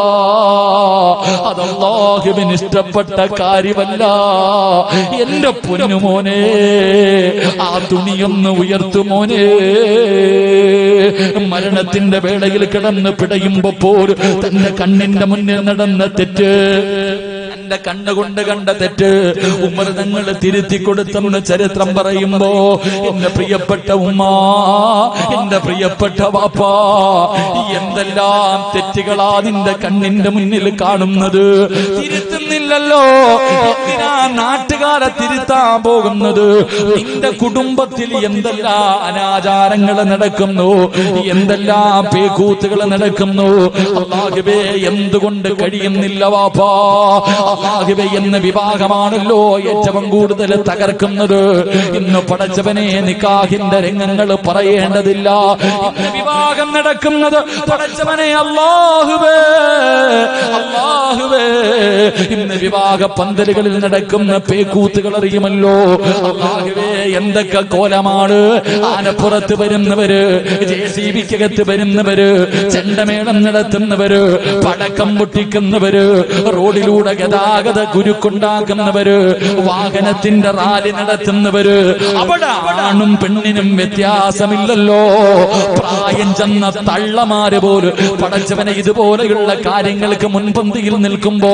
അത് അല്ലാഹുവിന് ഇഷ്ടപ്പെട്ട കാര്യമല്ല. എന്റെ പൊന്നുമോനെ, ആ തുണിയൊന്ന് ഉയർത്തുമോനെ. മരണത്തിന്റെ വേളയിൽ കിടന്ന് പിടയുമ്പോൾ തന്റെ കണ്ണിന്റെ മുന്നിൽ നടന്ന തെറ്റ്, എന്റെ കണ്ണുകൊണ്ട് കണ്ട തെറ്റ് ഉമർ തങ്ങൾ തിരുത്തി കൊടുത്തെന്ന് ചരിത്രം പറയുമ്പോ, എന്റെ പ്രിയപ്പെട്ട ഉമ്മ, എന്റെ പ്രിയപ്പെട്ട വാപ്പാ, എന്തെല്ലാം തെറ്റുകളാ നിന്റെ കണ്ണിന്റെ മുന്നിൽ കാണുന്നത്? തിരുത്തുന്നില്ലല്ലോ, എന്തിനാ നാട്ടുകാരെ തിരുത്താൻ പോകുന്നത്? നിന്റെ കുടുംബത്തിൽ എന്തെല്ലാം അനാചാരങ്ങൾ നടക്കുന്നു, എന്തെല്ലാം പേക്കൂത്തുകൾ നടക്കുന്നു. അല്ലാഹുവേ, എന്തുകൊണ്ട് കഴിയുന്നില്ല വാപ്പാ? അല്ലാഹുവേ, എന്ന വിവാഹമാണല്ലോ ഏറ്റവും കൂടുതൽ തകർക്കുന്നത്. ഇന്ന് പടച്ചവനെ നിക്കാഹിന്റെ രംഗങ്ങൾ പറയേണ്ടതില്ല. ഇന്ന് വിവാഹം നടക്കുന്നത് പടച്ചവനെ അല്ലാഹുവേ, അല്ലാഹുവേ, ഇന്ന് വിവാഹ പന്തലുകളിൽ നടക്കുന്ന പേക്കൂത്തുകൾ അറിയുമല്ലോ. അല്ലാഹുവേ, എന്തൊക്കെ കോലമാണ്! ആനപ്പുറത്ത് വരുന്നവര്, JCBക്കകത്ത് വരുന്നവര്, ചെണ്ടമേളം നടത്തുന്നവര്, പടക്കം പൊട്ടിക്കുന്നവര്, റോഡിലൂടെ ഗതാഗത കുരുക്കുണ്ടാക്കുന്നവര്, വാഹനത്തിന്റെ റാലി നടത്തുന്നവര്, അവിടെ ആണും പെണ്ണിനും വ്യത്യാസമില്ലല്ലോ. പ്രായം ചെന്ന തള്ളമാര് പോലും പടച്ചവനെ ഇതുപോലെയുള്ള കാര്യങ്ങൾക്ക് മുൻപന്തിയിൽ നിൽക്കുമ്പോ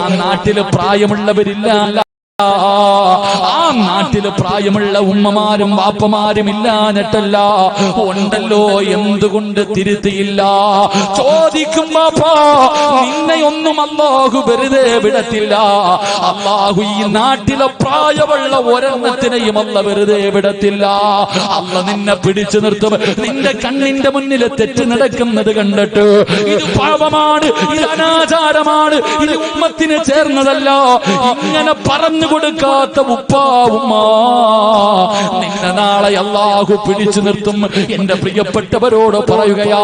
ആ നാട്ടില് പ്രായമുള്ളവരില്ല. ആ നാട്ടില് പ്രായമുള്ള ഉമ്മമാരും വാപ്പമാരും ഇല്ലാഞ്ഞിട്ടല്ല, ഉണ്ടല്ലോ. എന്തുകൊണ്ട് തിരുത്തിയില്ല? ചോദിക്കും വാപ്പാ, നിന്നെയൊന്നും അല്ലാഹു വെറുതെ വിടത്തില്ല. അല്ലാഹു ഈ നാട്ടിലെ പ്രായമുള്ള ഒരെണ്ണത്തിനെയും അല്ല വെറുതെ വിടത്തില്ല. അല്ല നിന്നെ പിടിച്ചു നിർത്തും. നിന്റെ കണ്ണിന്റെ മുന്നിൽ തെറ്റ് നടക്കുന്നത് കണ്ടിട്ട് ഇത് പാപമാണ്, ഇത് അനാചാരമാണ്, ഇത് ഉമ്മത്തിന് ചേർന്നതല്ല, ഇങ്ങനെ പറഞ്ഞു കൊടുക്കാത്ത ഉപ്പാ ഉമ്മ, നിന്നെ നാളെ അല്ലാഹു പിടിച്ചു നിർത്തും. എന്റെ പ്രിയപ്പെട്ടവരോട് പറയുകയാ.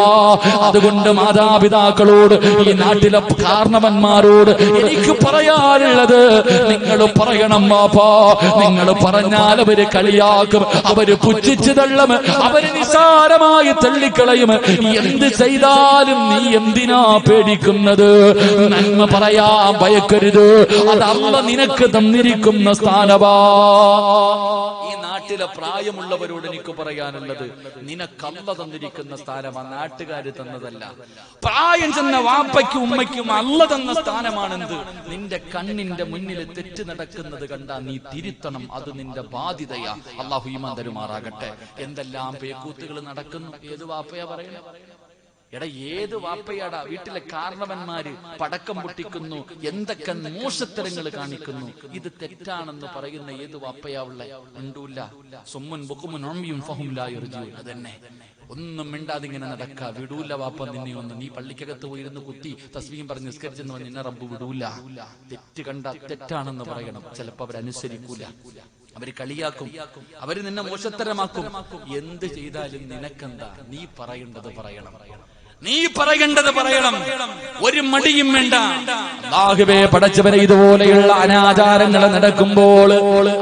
അതുകൊണ്ട് മാതാപിതാക്കളോട്, ഈ നാട്ടിലെ കാരണവന്മാരോട് എനിക്ക് പറയാനുള്ളത്, നിങ്ങൾ പറയണം വാപ്പാ. നിങ്ങൾ പറഞ്ഞാൽ അവര് കളിയാക്കും, അവര് പുച്ഛിച്ചു തള്ളും, അവര് നിസാരമായി തള്ളിക്കളയും. എന്ത് ചെയ്താലും നീ എന്തിനാ പേടിക്കുന്നത്? നന്മ പറയാൻ ഭയക്കരുത്. അത് അല്ലാഹു നിനക്ക് തന്നിരിക്കുന്ന സ്ഥാനവാ. ഈ നാട്ടിൽ നാട്ടിലെ പ്രായമുള്ളവരോട് എനിക്ക് പറയാനുള്ളത്, നിനക്കല്ല തന്നിരിക്കുന്ന സ്ഥാനം ആ നാട്ടുകാര് തന്നതല്ല. പ്രായം ചെന്ന വാപ്പയ്ക്കും ഉമ്മയ്ക്കും അല്ല തന്ന സ്ഥാനമാണെന്ത്. നിന്റെ കണ്ണിന്റെ മുന്നിൽ തെറ്റ് നടക്കുന്നത് കണ്ടാ നീ തിരുത്തണം, അത് നിന്റെ ബാധ്യതയാ. അള്ളാഹു ഈമാൻ തരുമാറാകട്ടെ. എന്തെല്ലാം പേക്കൂത്തുകൾ നടക്കുന്നു. ഏത് വാപ്പയാ പറയുന്നത്? എടാ, ഏത് വാപ്പയാടാ? വീട്ടിലെ കാരണവന്മാര് പടക്കം പൊട്ടിക്കുന്നു, എന്തൊക്കെ മോശത്തരങ്ങൾ കാണിക്കുന്നു. ഇത് തെറ്റാണെന്ന് പറയുന്ന ഏത് വാപ്പയാവുള്ള? ഉണ്ടൂല്ല. സുമ്മുൻ ബുക്കുമുൻ ഉമ്മിയും ഫഹും ലാ യർജൂൻ. അതന്നെ, ഒന്നും മിണ്ടാതെ ഇങ്ങനെ നടക്ക. വിടൂല വാപ്പ നിന്നെ ഒന്ന്. നീ പള്ളിക്കകത്ത് പോയിരുന്ന് കുത്തി തസ്ബീഹ് പറഞ്ഞ് നിസ്കരിച്ചെന്ന് നിന്നെ റബ്ബ് വിടൂല. തെറ്റ് കണ്ട തെറ്റാണെന്ന് പറയണം. ചിലപ്പോ അവരനുസരിക്കൂല, അവര് കളിയാക്കും, അവര് നിന്നെ മോശത്തരമാക്കും. എന്ത് ചെയ്താലും നിനക്കെന്താ? നീ പറയേണ്ടത് പറയണം, നീ പറയേണ്ടത് പറയണം. ഒരു മടിയും വേണ്ട. അല്ലാഹുവേ, പടച്ചവനെ, ഇതുപോലെയുള്ള അനാചാരങ്ങൾ നടക്കുമ്പോൾ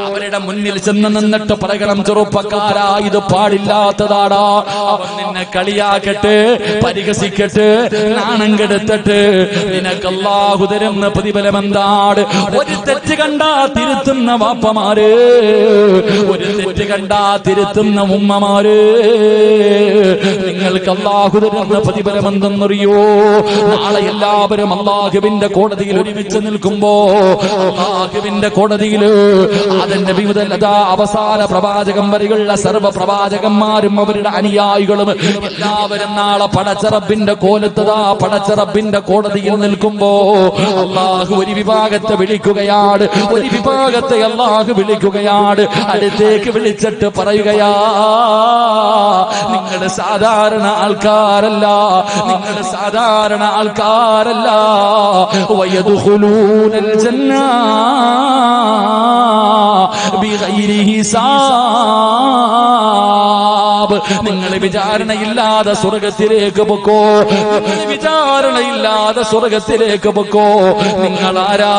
അവരുടെ മുന്നിൽ ചെന്ന് നിന്നിട്ട് പറയണം, ചെറുപ്പക്കാരാ, ഇത് പാടില്ലാത്തതാടാ. അവൻ നിന്നെ കളിയാക്കട്ടെ, പരിഹസിക്കട്ടെ, നാണം കെടുത്തട്ട് നിനക്ക് അല്ലാഹു തരുന്ന പ്രതിഫലം എന്താണ്? ഒരു തെറ്റ് കണ്ടാ തിരുത്തുന്ന വാപ്പമാര്, ഒരു തെറ്റ് കണ്ടാ തിരുത്തുന്ന ഉമ്മമാര്, നിങ്ങൾക്ക് അല്ലാഹു തരുന്ന പ്രതിഫലം എന്തെന്നറിയോ? നാളെ എല്ലാവരും അല്ലാഹുവിന്റെ കോടതിയിൽ ഒരുമിച്ച് നിൽക്കുമ്പോ, അല്ലാഹുവിന്റെ കോടതിയിൽ അതിന്റെ വിമുതലതാ അവസാന പ്രവാചകം വരെയുള്ള സർവ്വ പ്രവാചകന്മാരും അവരുടെ അനുയായികളും എല്ലാവരും നാളെ പടച്ചറബിന്റെ കോലത്തതാ പടച്ചറബിന്റെ കോടതിയിൽ നിൽക്കുമ്പോ അല്ലാഹു ഒരു വിഭാഗത്തെ വിളിക്കുകയാണ്, ഒരു വിഭാഗത്തെ അല്ലാഹു വിളിക്കുകയാണ്. അടുത്തേക്ക് വിളിച്ചിട്ട് പറയുകയാ, നിങ്ങൾ സാധാരണ ആൾക്കാരല്ല, നിങ്ങൾ സാധാരണ ആൾക്കാരല്ല. വയദ്ഖുലൂനൽ ജന്ന ബിഗൈരി ഹിസാബ്. നിങ്ങൾ വിചാരണയില്ലാതെ സ്വർഗത്തിലേക്ക് പൊക്കോ, നിങ്ങൾ വിചാരണയില്ലാതെ സ്വർഗത്തിലേക്ക് പൊക്കോ. നിങ്ങൾ ആരാ?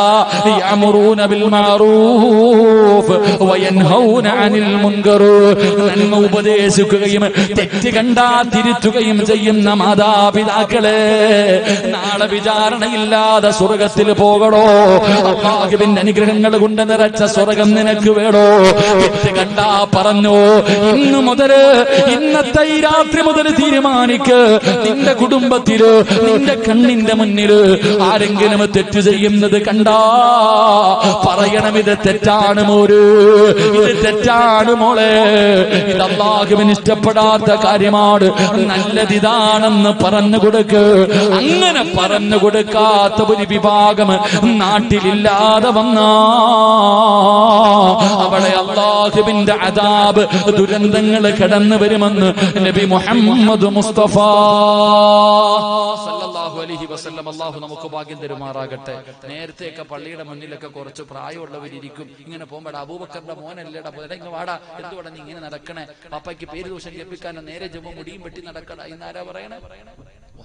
യഅ്മുറൂന ബിൽ മഅറൂഫ് വയൻഹൗന അനിൽ മുൻകർ. നന്മ ഉപദേശിക്കുകയും തെറ്റ് കണ്ടാ തിരുത്തുകയും ചെയ്യുന്ന മാതാപിതാക്കളെ, നാളെ വിചാരണയില്ലാതെ സ്വർഗത്തിൽ പോകണോ? അല്ലാഹുവിന്റെ അനുഗ്രഹങ്ങൾ കൊണ്ട് നിറച്ച സ്വർഗം നിനക്ക് വേണോ? തെറ്റ് കണ്ടാ പറഞ്ഞോ, ഇന്നു മുതല്, ഇന്നത്തെ ഈ രാത്രി മുതൽ തീരുമാനിക്ക്, നിന്റെ കുടുംബത്തില്, നിന്റെ കണ്ണിന്റെ മുന്നില് ആരെങ്കിലും തെറ്റ് ചെയ്യുന്നത് കണ്ടാ പറയണം, ഇത് തെറ്റാണ് മോര്, ഇത് തെറ്റാണ് മോളെ, ഇത് അല്ലാഹുവിന് ഇഷ്ടപ്പെടാത്ത കാര്യമാണ്, നല്ലതിതാണെന്ന് പറഞ്ഞു കൊടുക്ക്. അങ്ങനെ പറഞ്ഞു കൊടുക്കാത്ത ഒരു വിഭാഗം നാട്ടിലില്ലാതെ വന്നാ അവിടെ അല്ലാഹുവിന്റെ അദാബ്, ദുരന്തങ്ങൾ കടന്നു വരുമെന്ന് നബി മുഹമ്മദ് മുസ്തഫ സല്ലല്ലാഹു അലൈഹി വസല്ലം. അല്ലാഹു നമുക്ക് ഭാഗ്യം തരുമാറാകട്ടെ. നേരത്തെയൊക്കെ പള്ളിയുടെ മുന്നിലൊക്കെ കുറച്ച് പ്രായമുള്ളവരിയ്ക്കും. ഇങ്ങനെ പോകുമ്പോൾ അബൂബക്കറിന്റെ മോനല്ലേടാ, ഇങ്ങ് വാടാ, എന്തുവാടാ നീ ഇങ്ങനെ നടക്കണേ, പാപ്പയ്ക്ക് പേര് ദോഷം കേൾപ്പിക്കാനോ, നേരെ ജുമ മുടിയും വെട്ടി നടക്കടാ, ഇന്നാരാ പറയണേ?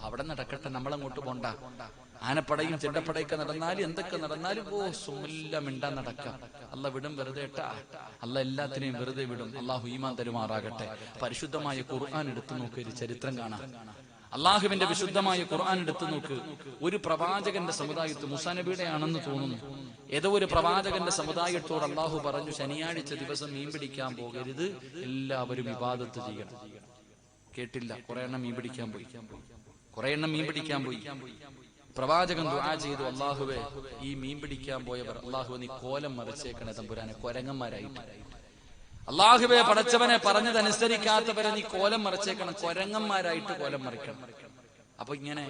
അവിടെ നടക്കട്ടെ, നമ്മളങ്ങോട്ട് പോണ്ട. ആനപ്പടയും ചെണ്ടപ്പടയൊക്കെ നടന്നാലും എന്തൊക്കെ നടന്നാലും സുമെല്ലാം മിണ്ടാൻ നടക്കാം. അല്ല വിടും വെറുതെ ഇട്ടാ, അല്ല എല്ലാത്തിനെയും വെറുതെ വിടും. അല്ലാഹു ഈമാൻ തരുമാറാകട്ടെ. പരിശുദ്ധമായ ഖുർആൻ എടുത്തു നോക്ക്, ഒരു ചരിത്രം കാണാം. അള്ളാഹുവിന്റെ വിശുദ്ധമായ ഖുർആൻ എടുത്തു നോക്ക്. ഒരു പ്രവാചകന്റെ സമുദായത്ത്, മൂസാ നബിയുടെ ആണെന്ന് തോന്നുന്നു, ഏതോ ഒരു പ്രവാചകന്റെ സമുദായത്തോട് അള്ളാഹു പറഞ്ഞു, ശനിയാഴ്ച ദിവസം മീൻ പിടിക്കാൻ പോകരുത്, എല്ലാവരും ഇബാദത്ത് ചെയ്യണം. കേട്ടില്ല, കുറെ എണ്ണം മീൻ പിടിക്കാൻ പോയി, കുറെ എണ്ണം മീൻ പിടിക്കാൻ പോയി. പ്രവാചകൻ ദുആ ചെയ്തു, അല്ലാഹുവേ, ഈ മീൻ പിടിക്കാൻ പോയവർ അല്ലാഹു നീ കോലം മറിച്ചേക്കണേ തമ്പുരാനെ, കൊരങ്ങന്മാരായിട്ട്. അല്ലാഹുവേ, പടച്ചവനെ പറഞ്ഞതനുസരിക്കാത്തവരെ നീ കോലം മറിച്ചേക്കണം, കൊരങ്ങന്മാരായിട്ട് കോലം മറിക്കണം. അപ്പൊ ഇങ്ങനെ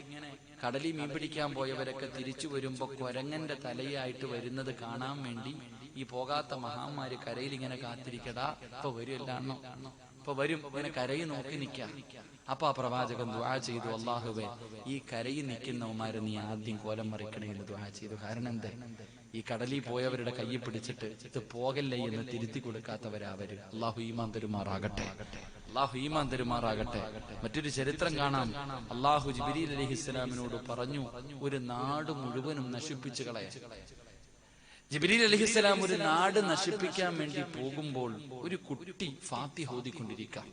കടലിൽ മീൻ പിടിക്കാൻ പോയവരൊക്കെ തിരിച്ചു വരുമ്പോ കൊരങ്ങന്റെ തലയായിട്ട് വരുന്നത് കാണാൻ വേണ്ടി ഈ പോകാത്ത മഹാന്മാര് കരയിൽ ഇങ്ങനെ കാത്തിരിക്കടാ, ഇപ്പൊ വരുമല്ലാണോ, ഇപ്പൊ വരും, ഇങ്ങനെ കരയിൽ നോക്കി നിൽക്കാം. അപ്പൊ ആ പ്രവാചകൻ ദുആ ചെയ്തു, അല്ലാഹുവേ, ഈ കരയിൽ നിൽക്കുന്നവന്മാരെ നീ ആദ്യം കോലം മറിക്കണേ എന്ന് ദുആ ചെയ്തു. കാരണം എന്താ? ഈ കടലിൽ പോയവരുടെ കയ്യിൽ പിടിച്ചിട്ട് ഇത് പോകല്ലേ എന്ന് തിരുത്തി കൊടുക്കാത്തവരാവര്. അല്ലാഹു ഈമാൻ തരുമാറാകട്ടെ, അല്ലാഹു ഈമാൻ തരുമാറാകട്ടെ. മറ്റൊരു ചരിത്രം കാണാം. അല്ലാഹു ജിബ്രീൽ അലൈഹിസ്സലാമിനോട് പറഞ്ഞു, ഒരു നാട് മുഴുവനും നശിപ്പിച്ചു കളയാൻ. ജിബ്രീൽ അലൈഹിസ്സലാം ഒരു നാട് നശിപ്പിക്കാൻ വേണ്ടി പോകുമ്പോൾ ഒരു കുട്ടി ഫാത്തിഹ ഓതിക്കൊണ്ടിരിക്കാം.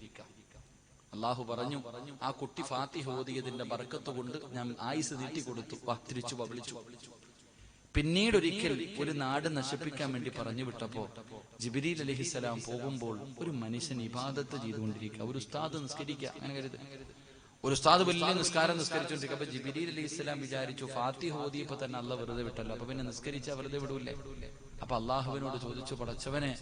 അല്ലാഹു പറഞ്ഞു, ആ കുട്ടി ഫാത്തിഹ ഓതിയതിന്റെ ബർക്കത്ത് കൊണ്ട് ഞാൻ ആയുസ് നീട്ടി കൊടുത്തു. തിരിച്ചു വിളിച്ചു. പിന്നീട് ഒരിക്കൽ ഒരു നാട് നശിപ്പിക്കാൻ വേണ്ടി പറഞ്ഞു വിട്ടപ്പോ ജിബ്രീൽ അലൈഹിസ്സലാം പോകുമ്പോൾ ഒരു മനുഷ്യൻ ഇബാദത്ത് ചെയ്തുകൊണ്ടിരിക്കുക, ഒരു ഉസ്താദ് നിസ്കരിക്കുക, അങ്ങനെ കരുത്. ഒരു ഉസ്താദ് വലിയ നിസ്കാരം നിസ്കരിച്ചുകൊണ്ടിരിക്കുക. അപ്പൊ ജിബ്രീൽ അലൈഹിസ്സലാം വിചാരിച്ചു ഫാത്തിഹ ഓതിയപ്പോ തന്നെ അള്ളാഹ് വെറുതെ വിട്ടല്ലോ, അപ്പൊ പിന്നെ നിസ്കരിച്ചാ വെറുതെ വിടൂല്ലേ? അപ്പൊ അള്ളാഹുവിനോട് ചോദിച്ചു, പടച്ചവനെ,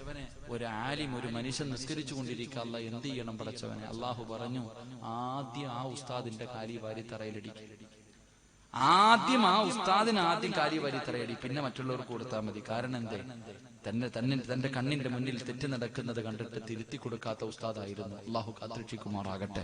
ഒരു ആലിം, ഒരു മനുഷ്യൻ നിസ്കരിച്ചു കൊണ്ടിരിക്കുക, അള്ളാഹ് എന്ത് ചെയ്യണം പടച്ചവനെ? അള്ളാഹു പറഞ്ഞു, ആദ്യം ആ ഉസ്താദിന്റെ കാലി വാരി തറയിലടിക്കും. ആദ്യം ആ ഉസ്താദിന് ആദ്യം കാലി വാരി തറയടി, പിന്നെ മറ്റുള്ളവർക്ക് കൊടുത്താൽ മതി. കാരണം എന്തേ? തന്റെ കണ്ണിന്റെ മുന്നിൽ തെറ്റ് നടക്കുന്നത് കണ്ടിട്ട് തിരുത്തി കൊടുക്കാത്ത ഉസ്താദായിരുന്നു. അള്ളാഹു കാത്തുരക്ഷിക്കുമാറാകട്ടെ.